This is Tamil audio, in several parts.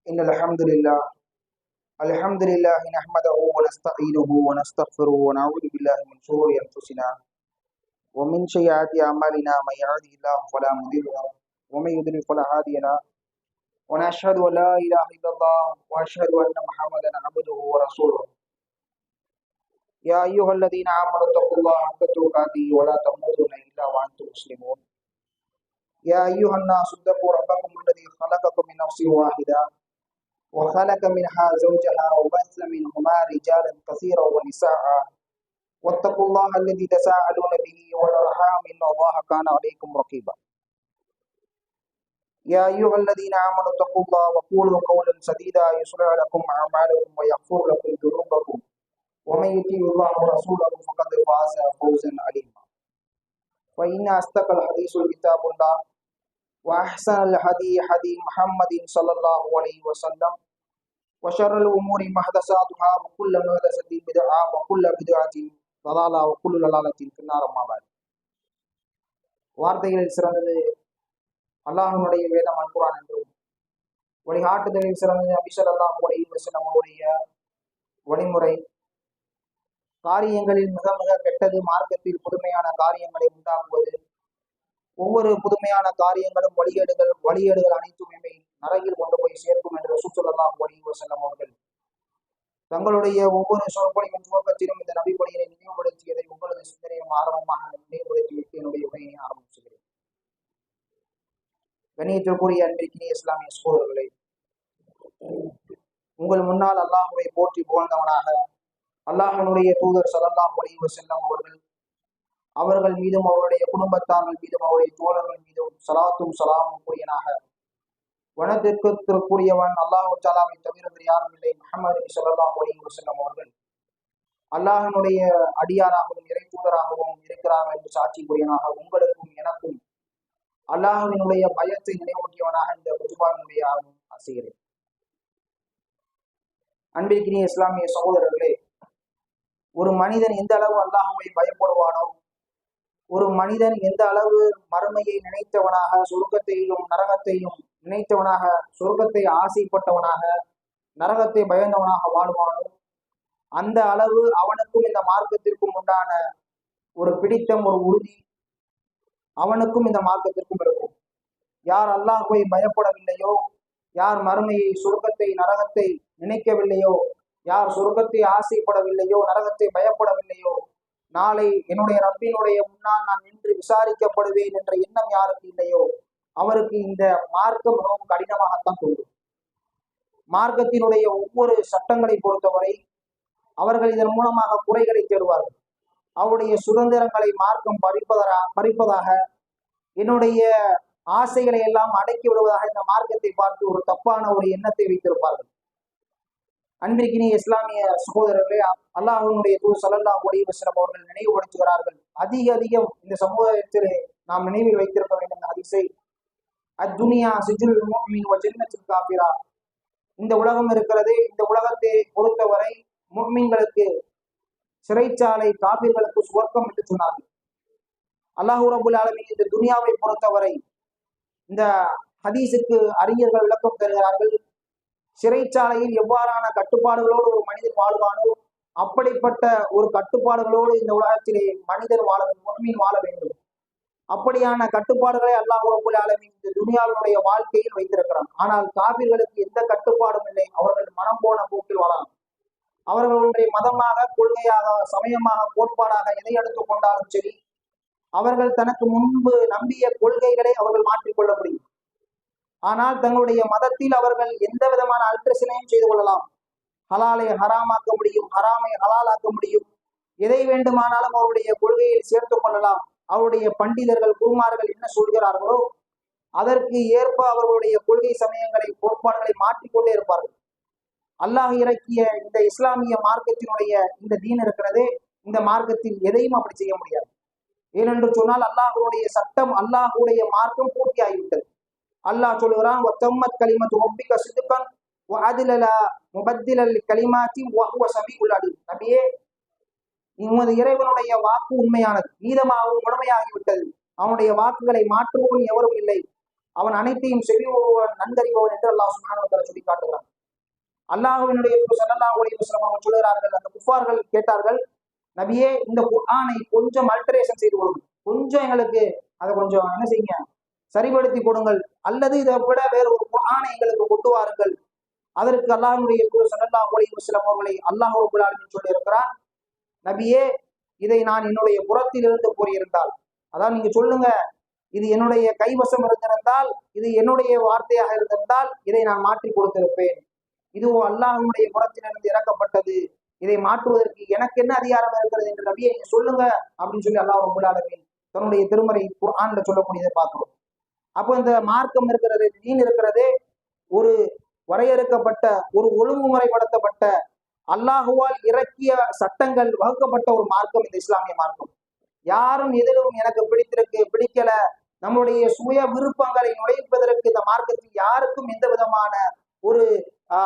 إن الحمد لله نحمده ونستعينه ونستغفره ونعوذ بالله من شرور أنفسنا ومن سيئات أعمالنا من يهده الله فلا مضل له ومن يضلل فلا هادي له ونشهد أن لا إله إلا الله وأشهد أن محمدا عبده ورسوله يا أيها الذين آمنوا اتقوا الله حق تقاته ولا تموتن إلا وأنتم مسلمون يا أيها الناس اتقوا ربكم الذي خلقكم من نفس واحدة وخلق منها زوجها وبث منهما رجالا كثيرا ونساء واتقوا الله الذي تساءلون به والأرحام إن الله كان عليكم رقيبا يا أيها الذين آمنوا اتقوا الله وقولوا قولا سديدا يصلح لكم أعمالكم ويغفر لكم ذنوبكم ومن يطع الله ورسوله فقد فاز فوزا عظيما فإن أصدق الحديث كتاب الله وأحسن الهدي هدي محمد صلى الله عليه وسلم وشر الأمور محدثاتها وكل محدثة بدعة وكل بدعة ضلالة وكل ضلالة في النار أما بعد. வார்த்தைகளில் சிறந்தது அல்லாஹ்வுடைய வேதம் அல் குர்ஆன் என்றும் வழிகாட்டுதலில் சிறந்தது நபி ஸல்லல்லாஹு அலைஹி வஸல்லம் அவருடைய வழிமுறை. காரியங்களில் மிக மிக கெட்டது மார்க்கத்தில் புதுமையான காரியங்களை உண்டாக்குவது. ஒவ்வொரு புதுமையான காரியங்களும் வழியேடுகள் அனைத்துமே நரகில் கொண்டு போய் சேர்க்கும் என்று ரசூல் ஸல்லல்லாஹு அலைஹி வஸல்லம் அவர்கள் தங்களுடைய ஒவ்வொரு சொற்பொழிவின் துவக்கத்திலும் இந்த நபிப்படியை நினைவுபடுத்தியதை உங்களது சிந்தனையும் ஆரம்பமாக நினைவுபடுத்திவிட்டு என்னுடைய உரையினை ஆரம்பிச்சுகிறேன். கண்ணியத்திற்குரிய அன்பிற்கினிய இஸ்லாமிய சகோதரர்களே, உங்கள் முன்னால் அல்லாஹ்வை போற்றி புகழ்ந்தவனாக அல்லாஹ்வினுடைய தூதர் ஸல்லல்லாஹு அலைஹி வஸல்லம் அவர்கள் மீதும் அவருடைய குடும்பத்தார்கள் மீதும் அவருடைய தோழர்கள் மீதும் ஸலாத்தும் ஸலாமும் கூறியனாக. வனத்திற்குரியவன் அல்லாஹு தஆலாவை தவிர யாரும் இல்லை. முஹம்மது ஸல்லல்லாஹு அலைஹி வஸல்லம் அவர்கள் அல்லாஹ்வினுடைய அடியாராகவும் இறை தூதராகவும் இருக்கிறார்கள் என்று சாட்சி கூறியனாக. உங்களுக்கும் எனக்கும் அல்லாஹ்வினுடைய பயத்தை நினைவூட்டியவனாக இந்த குதுபாவினுடைய ஆசிரியர். அன்பிற்கினிய இஸ்லாமிய சகோதரர்களே, ஒரு மனிதன் எந்த அளவு அல்லாஹ்வை பயப்படுவானோ, ஒரு மனிதன் எந்த அளவு மறுமையை நினைத்தவனாக, சொர்க்கத்தையும் நரகத்தையும் நினைத்தவனாக, சொர்க்கத்தை ஆசைப்பட்டவனாக, நரகத்தை பயந்தவனாக வாழ்வானோ, அந்த அளவு அவனுக்கும் இந்த மார்க்கத்திற்கும் உண்டான ஒரு பிடித்தம், ஒரு உறுதி அவனுக்கும் இந்த மார்க்கத்திற்கும் இருக்கும். யார் அல்லாஹ்வை பயப்படவில்லையோ, யார் மறுமையை, சொர்க்கத்தை நரகத்தை நினைக்கவில்லையோ, யார் சொர்க்கத்தை ஆசைப்படவில்லையோ, நரகத்தை பயப்படவில்லையோ, நாளை என்னுடைய ரப்பினுடைய முன்னால் நான் நின்று விசாரிக்கப்படுவேன் என்ற எண்ணம் யாருக்கு இல்லையோ, அவருக்கு இந்த மார்க்கம் மிகவும் கடினமாகத்தான் தோன்றும். மார்க்கத்தினுடைய ஒவ்வொரு சட்டங்களை பொறுத்தவரை அவர்கள் இதன் மூலமாக குறைகளை தேடுவார்கள். அவருடைய சுதந்திரங்களை மார்க்கம் பறிப்பதாக, என்னுடைய ஆசைகளை எல்லாம் அடக்கி விடுவதாக இந்த மார்க்கத்தை பார்த்து ஒரு தப்பான ஒரு எண்ணத்தை வைத்திருப்பார்கள். அன்பிற்கினிய இஸ்லாமிய சகோதரர்களே, அல்லாஹ்வுடைய தூதர் ஸல்லல்லாஹு அலைஹி வஸல்லம் அவர்கள் நினைவுபடுத்துகிறார்கள். அதிகம் இந்த சமூகத்திலே நாம் நினைவில் வைத்திருக்க வேண்டும் ஹதீஸை. அத்துனியா சிஜ்னுல் முஃமின் வ ஜன்னத்துல் காஃபிரா. இந்த உலகம் இருக்கிறது, இந்த உலகத்தை பொறுத்தவரை முஃமின்களுக்கு சிறைச்சாலை, காபிர்களுக்கு சுவர்க்கம் என்று சொன்னார்கள். அல்லாஹ் ரப்பல் ஆலமீன் இந்த துனியாவை பொறுத்தவரை இந்த ஹதீஸுக்கு அறிஞர்கள் விளக்கம் தருகிறார்கள். சிறைச்சாலையில் எவ்வாறான கட்டுப்பாடுகளோடு ஒரு மனிதன் வாழ்வானோ, அப்படிப்பட்ட ஒரு கட்டுப்பாடுகளோடு இந்த உலகத்திலே மனிதன் வாழ வேண்டும். அப்படியான கட்டுப்பாடுகளை அல்லாஹ் ரப்பல் ஆலமீன் இந்த துனியாவினுடைய வாழ்க்கையில் வைத்திருக்கிறான். ஆனால் காபிர்களுக்கு எந்த கட்டுப்பாடும் இல்லை. அவர்கள் மனம் போன போக்கில் வாழலாம். அவர்களுடைய மதமாக, கொள்கையாக, சமயமாக, கோட்பாடாக எதை எடுத்துக் கொண்டாலும் சரி, அவர்கள் தனக்கு முன்பு நம்பிய கொள்கைகளை அவர்கள் மாற்றிக்கொள்ள முடியும். ஆனால் தங்களுடைய மதத்தில் அவர்கள் எந்த விதமான அல்ட்ரேஷனையும் செய்து கொள்ளலாம். ஹலாலை ஹராமாக்க முடியும், ஹராமை ஹலாலாக்க முடியும். எதை வேண்டுமானாலும் அவருடைய கொள்கையில் சேர்த்து கொள்ளலாம். அவருடைய பண்டிதர்கள், குருமார்கள் என்ன சொல்கிறார்களோ அதற்கு ஏற்ப அவர்களுடைய கொள்கை சமயங்களை, கோட்பாடுகளை மாற்றிக்கொண்டே இருப்பார்கள். அல்லாஹ் இறக்கிய இந்த இஸ்லாமிய மார்க்கத்தினுடைய இந்த தீன் இருக்கிறதே, இந்த மார்க்கத்தில் எதையும் அப்படி செய்ய முடியாது. ஏனென்று சொன்னால் அல்லாஹ்வுடைய சட்டம், அல்லாஹ்வுடைய மார்க்கம் பூர்த்தியாகிவிட்டது. அல்லாஹ் சொல்கிறான், வத்தம்மத் கலிமத்து ரப்பிக சித்கன் வ அத்லல முபத்திலல் கலிமாத்தி வ ஹுவ ஸமீஉல் அலீம். நபியே, உமது இறைவனுடைய வாக்கு உண்மையானது, நீதமாகவும் முழுமையாகிவிட்டது. அவனுடைய வாக்குகளை மாற்றுவோன் எவரும் இல்லை. அவன் அனைத்தையும் செவியுபவன் நன்கறிபவன் என்று அல்லாஹ் சுப்ஹானஹு வ தஆலா சொல்லி காட்டுகிறான். அல்லாஹ்வினுடைய ஸல்லல்லாஹு அலைஹி வஸல்லம் அவர்கள் சொல்கிறார்கள், அந்த குஃபார்கள் கேட்டார்கள், நபியே இந்த குர்ஆனை கொஞ்சம் அல்டரேஷன் செய்து கொடுங்க, கொஞ்சம் எங்களுக்கு அதை கொஞ்சம் என்ன செய்யுங்க, சரிபடுத்தி கொடுங்கள், அல்லது இதை விட வேற ஒரு குர்ஆனை எங்களுக்கு கொண்டு வாருங்கள். அதற்கு அல்லாஹ்வுடைய ஸல்லல்லாஹு அலைஹி வஸல்லம் அவர்களை அல்லாஹ் ரப்பல் ஆலமீன் சொல்லி இருக்கிறான், நபியே இதை நான் என்னுடைய புறத்திலிருந்து கூறியிருந்தால், அதான் நீங்க சொல்லுங்க, இது என்னுடைய கைவசம் இருந்திருந்தால், இது என்னுடைய வார்த்தையாக இருந்திருந்தால் இதை நான் மாற்றி கொடுத்திருப்பேன். இதுவோ அல்லாஹ்வுடைய புறத்திலிருந்து இறக்கப்பட்டது, இதை மாற்றுவதற்கு எனக்கு என்ன அதிகாரம் இருக்கிறது என்று நபியை நீங்க சொல்லுங்க அப்படின்னு சொல்லி அல்லாஹ் ரப்பல் ஆலமீன் தன்னுடைய திருமறை குர்ஆன்ல சொல்லக்கூடியதை பார்க்கிறோம். அப்போ இந்த மார்க்கம் இருக்கிறது, தீன் இருக்கிறது, ஒரு வரையறுக்கப்பட்ட, ஒரு ஒழுங்குமுறைப்படுத்தப்பட்ட, அல்லாஹுவால் இறக்கிய சட்டங்கள் வகுக்கப்பட்ட ஒரு மார்க்கம் இந்த இஸ்லாமிய மார்க்கம். யாரும் எதிலும் எனக்கு பிடித்திருக்கு பிடிக்கல, நம்முடைய சுய விருப்பங்களை நுழைப்பதற்கு இந்த மார்க்கத்தில் யாருக்கும் எந்த விதமான ஒரு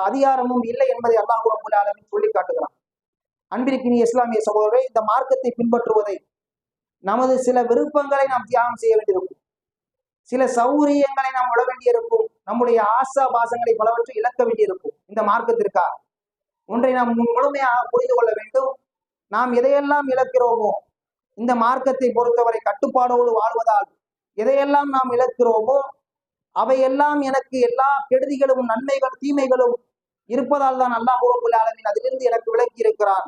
அதிகாரமும் இல்லை என்பதை அல்லாஹ் ரப்பல் ஆலமீன் சொல்லி காட்டுகிறான். அன்பிற்கினிய இஸ்லாமிய சகோதரரை, இந்த மார்க்கத்தை பின்பற்றுவதை நமது சில விருப்பங்களை நாம் தியாகம் செய்ய வேண்டியிருக்கும், சில சௌரியங்களை நாம் விட வேண்டியிருக்கும், நம்முடைய ஆசா பாசங்களை பலவற்றை இழக்க வேண்டியிருக்கும். இந்த மார்க்கத்திற்காக ஒன்றை நாம் முழுமையாக புரிந்து கொள்ள வேண்டும். நாம் எதையெல்லாம் இழக்கிறோமோ, இந்த மார்க்கத்தை பொறுத்தவரை கட்டுப்பாடோடு வாழ்வதால் எதையெல்லாம் நாம் இழக்கிறோமோ அவையெல்லாம் எனக்கு எல்லா கெடுதிகளும் நன்மைகள் தீமைகளும் இருப்பதால் தான் அல்லாஹ் ரப்பல் ஆலமீன் அதிலிருந்து எனக்கு விலக்கி இருக்கிறான்.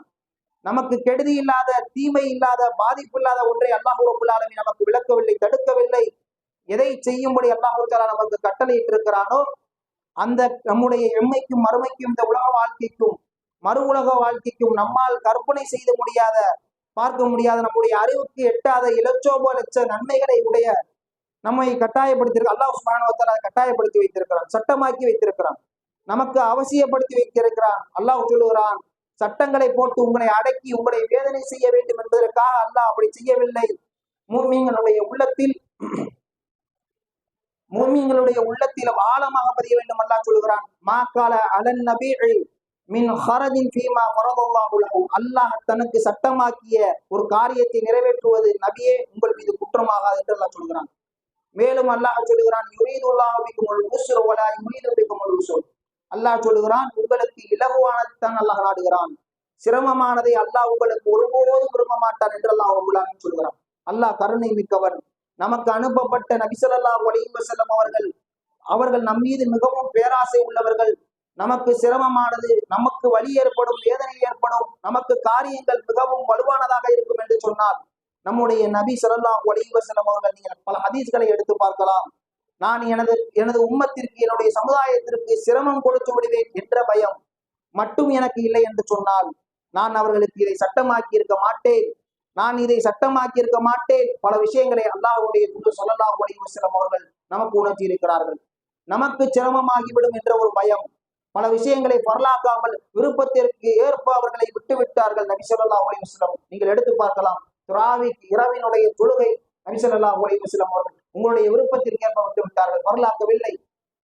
நமக்கு கெடுதி இல்லாத, தீமை இல்லாத, பாதிப்பு இல்லாத ஒன்றை அல்லாஹ் ரப்பல் ஆலமீன் நமக்கு விளக்கவில்லை, தடுக்கவில்லை. எதை செய்யும்படி அல்லாஹ் தஆலா நமக்கு கட்டளையிட்டு இருக்கிறானோ அந்த நம்முடைய எம்மைக்கும் மறுமைக்கும், இந்த உலக வாழ்க்கைக்கும் மறு உலக வாழ்க்கைக்கும் நம்மால் கற்பனை செய்த முடியாத, பார்க்க முடியாத, நம்முடைய அறிவுக்கு எட்டாத இலட்சோப லட்ச நன்மைகளை உடைய நம்மை கட்டாயப்படுத்தி அல்லாஹ் சுப்ஹானஹு வ தஆலா கட்டாயப்படுத்தி வைத்திருக்கிறான், சட்டமாக்கி வைத்திருக்கிறான், நமக்கு அவசியப்படுத்தி வைத்திருக்கிறான். அல்லாஹ் சொல்லுகிறான், சட்டங்களை போட்டு உங்களை அடக்கி உங்களை வேதனை செய்ய வேண்டும் என்பதற்காக அல்லாஹ் அப்படி செய்யவில்லை. முஃமின்களுடைய உள்ளத்தில் ஆழமாக பதிய வேண்டும். அல்லாஹ் சொல்லுகிறான், மா கால அலன் நபீஇ மின் ஹரஜின் ஃபீமா ஃபரதல்லாஹு லஹு, அல்லாஹ் தனக்கு சட்டமாக்கிய ஒரு காரியத்தை நிறைவேற்றுவது நபியே உங்கள் மீது குற்றமாகாது என்று அல்லாஹ் சொல்கிறான். மேலும் அல்லாஹ் சொல்லுகிறான், யுரீதுல்லாஹு பிக்குமுல் யுஸ்ர வலா யுரீது பிக்குமுல் உஸ்ர், அல்லாஹ் சொல்லுகிறான், உங்களுக்கு இலகுவானதான் அல்லாஹ் நாடுகிறான், சிரமமானதை அல்லாஹ் உங்களுக்கு ஒருபோதும் விரும்ப மாட்டான் என்று அல்லாஹ் ரப்பல் ஆலமீன் சொல்கிறான். அல்லாஹ் கருணை மிக்கவன். நமக்கு அனுப்பப்பட்ட நபி ஸல்லல்லாஹு அலைஹி வஸல்லம் அவர்கள் நம் மீது மிகவும் பேராசை உள்ளவர்கள். நமக்கு சிரமமானது, நமக்கு வலி ஏற்படும், வேதனை ஏற்படும், நமக்கு காரியங்கள் மிகவும் வலுவானதாக இருக்கும் என்று சொன்னால் நம்முடைய நபி ஸல்லல்லாஹு அலைஹி வஸல்லம் அவர்கள், நீங்கள் பல ஹதீஸ்களை எடுத்து பார்க்கலாம், நான் எனது உம்மத்திற்கு, என்னுடைய சமுதாயத்திற்கு சிரமம் கொடுத்து விடுவேன் என்ற பயம் மட்டும் எனக்கு இல்லை என்று சொன்னால் நான் அவர்களுக்கு இதை சட்டமாக்கி இருக்க மாட்டேன், பல விஷயங்களை அல்லாஹ்வுடைய தூதர் ஸல்லல்லாஹு அலைஹி வஸல்லம் அவர்கள் நமக்கு உணர்த்தி இருக்கிறார்கள். நமக்கு சிரமமாகிவிடும் என்ற ஒரு பயம், பல விஷயங்களை பரலாக்காமல் விருப்பத்திற்கு ஏற்ப அவர்களை விட்டு விட்டார்கள் நபி ஸல்லல்லாஹு அலைஹி வஸல்லம். நீங்கள் எடுத்து பார்க்கலாம், துராவிக் இரவினுடைய தொழுகை நபி ஸல்லல்லாஹு அலைஹி வஸல்லம் அவர்கள் உங்களுடைய விருப்பத்திற்கு ஏற்ப விட்டு விட்டார்கள், பரலாக்கவில்லை.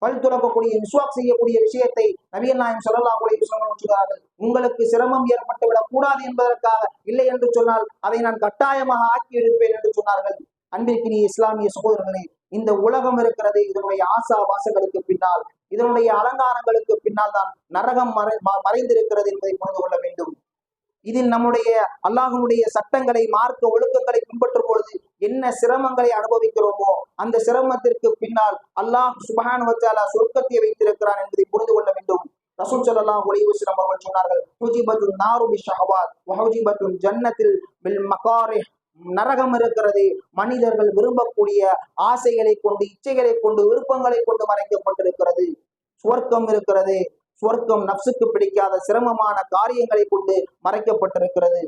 பல் துலக்கக்கூடிய, மிஸ்வாக் செய்யக்கூடிய விஷயத்தை நபிகள் நாயகம் ஸல்லல்லாஹு அலைஹி வஸல்லம் சொல்கிறார்கள், உங்களுக்கு சிரமம் ஏற்பட்டு விடக் கூடாது என்பதற்காக, இல்லை என்று சொன்னால் அதை நான் கட்டாயமாக ஆக்கி எடுப்பேன் என்று சொன்னார்கள். அன்பிற்கினிய இஸ்லாமிய சகோதரர்களே, இந்த உலகம் இருக்கிறது, இதனுடைய ஆசா வாசங்களுக்கு பின்னால், இதனுடைய அலங்காரங்களுக்கு பின்னால் தான் நரகம் மறைந்திருக்கிறது என்பதை புரிந்து கொள்ள வேண்டும். இதில் நம்முடைய அல்லாஹ்வுடைய சட்டங்களை, மார்க்க ஒழுக்கங்களை பின்பற்றும் பொழுது என்ன சிரமங்களை அனுபவிக்கிறோமோ அந்த சிரமத்திற்கு பின்னால் அல்லாஹ் சுப்ஹானஹு வ தஆலா சொர்க்கத்தை வைத்திருக்கிறான் என்பதை புரிந்து கொள்ள வேண்டும். ரசூல் ஸல்லல்லாஹு அலைஹி வஸல்லம் அவர்கள் சொன்னார்கள், ஹுஜிபத்துன் நாரு பிஷ்ஷஹவாத் வ ஹுஜிபத்துல் ஜன்னத்தில் பில் மகாரிஹ், நரகம் இருக்கிறது மனிதர்கள் விரும்பக்கூடிய ஆசைகளை கொண்டு, இச்சைகளை கொண்டு, விருப்பங்களை கொண்டு மறைக்கப்பட்டிருக்கிறது. சுவர்க்கம் இருக்கிறது, சுவர்க்கம் நப்சுக்கு பிடிக்காத சிரமமான காரியங்களை கொண்டு மறைக்கப்பட்டிருக்கிறது.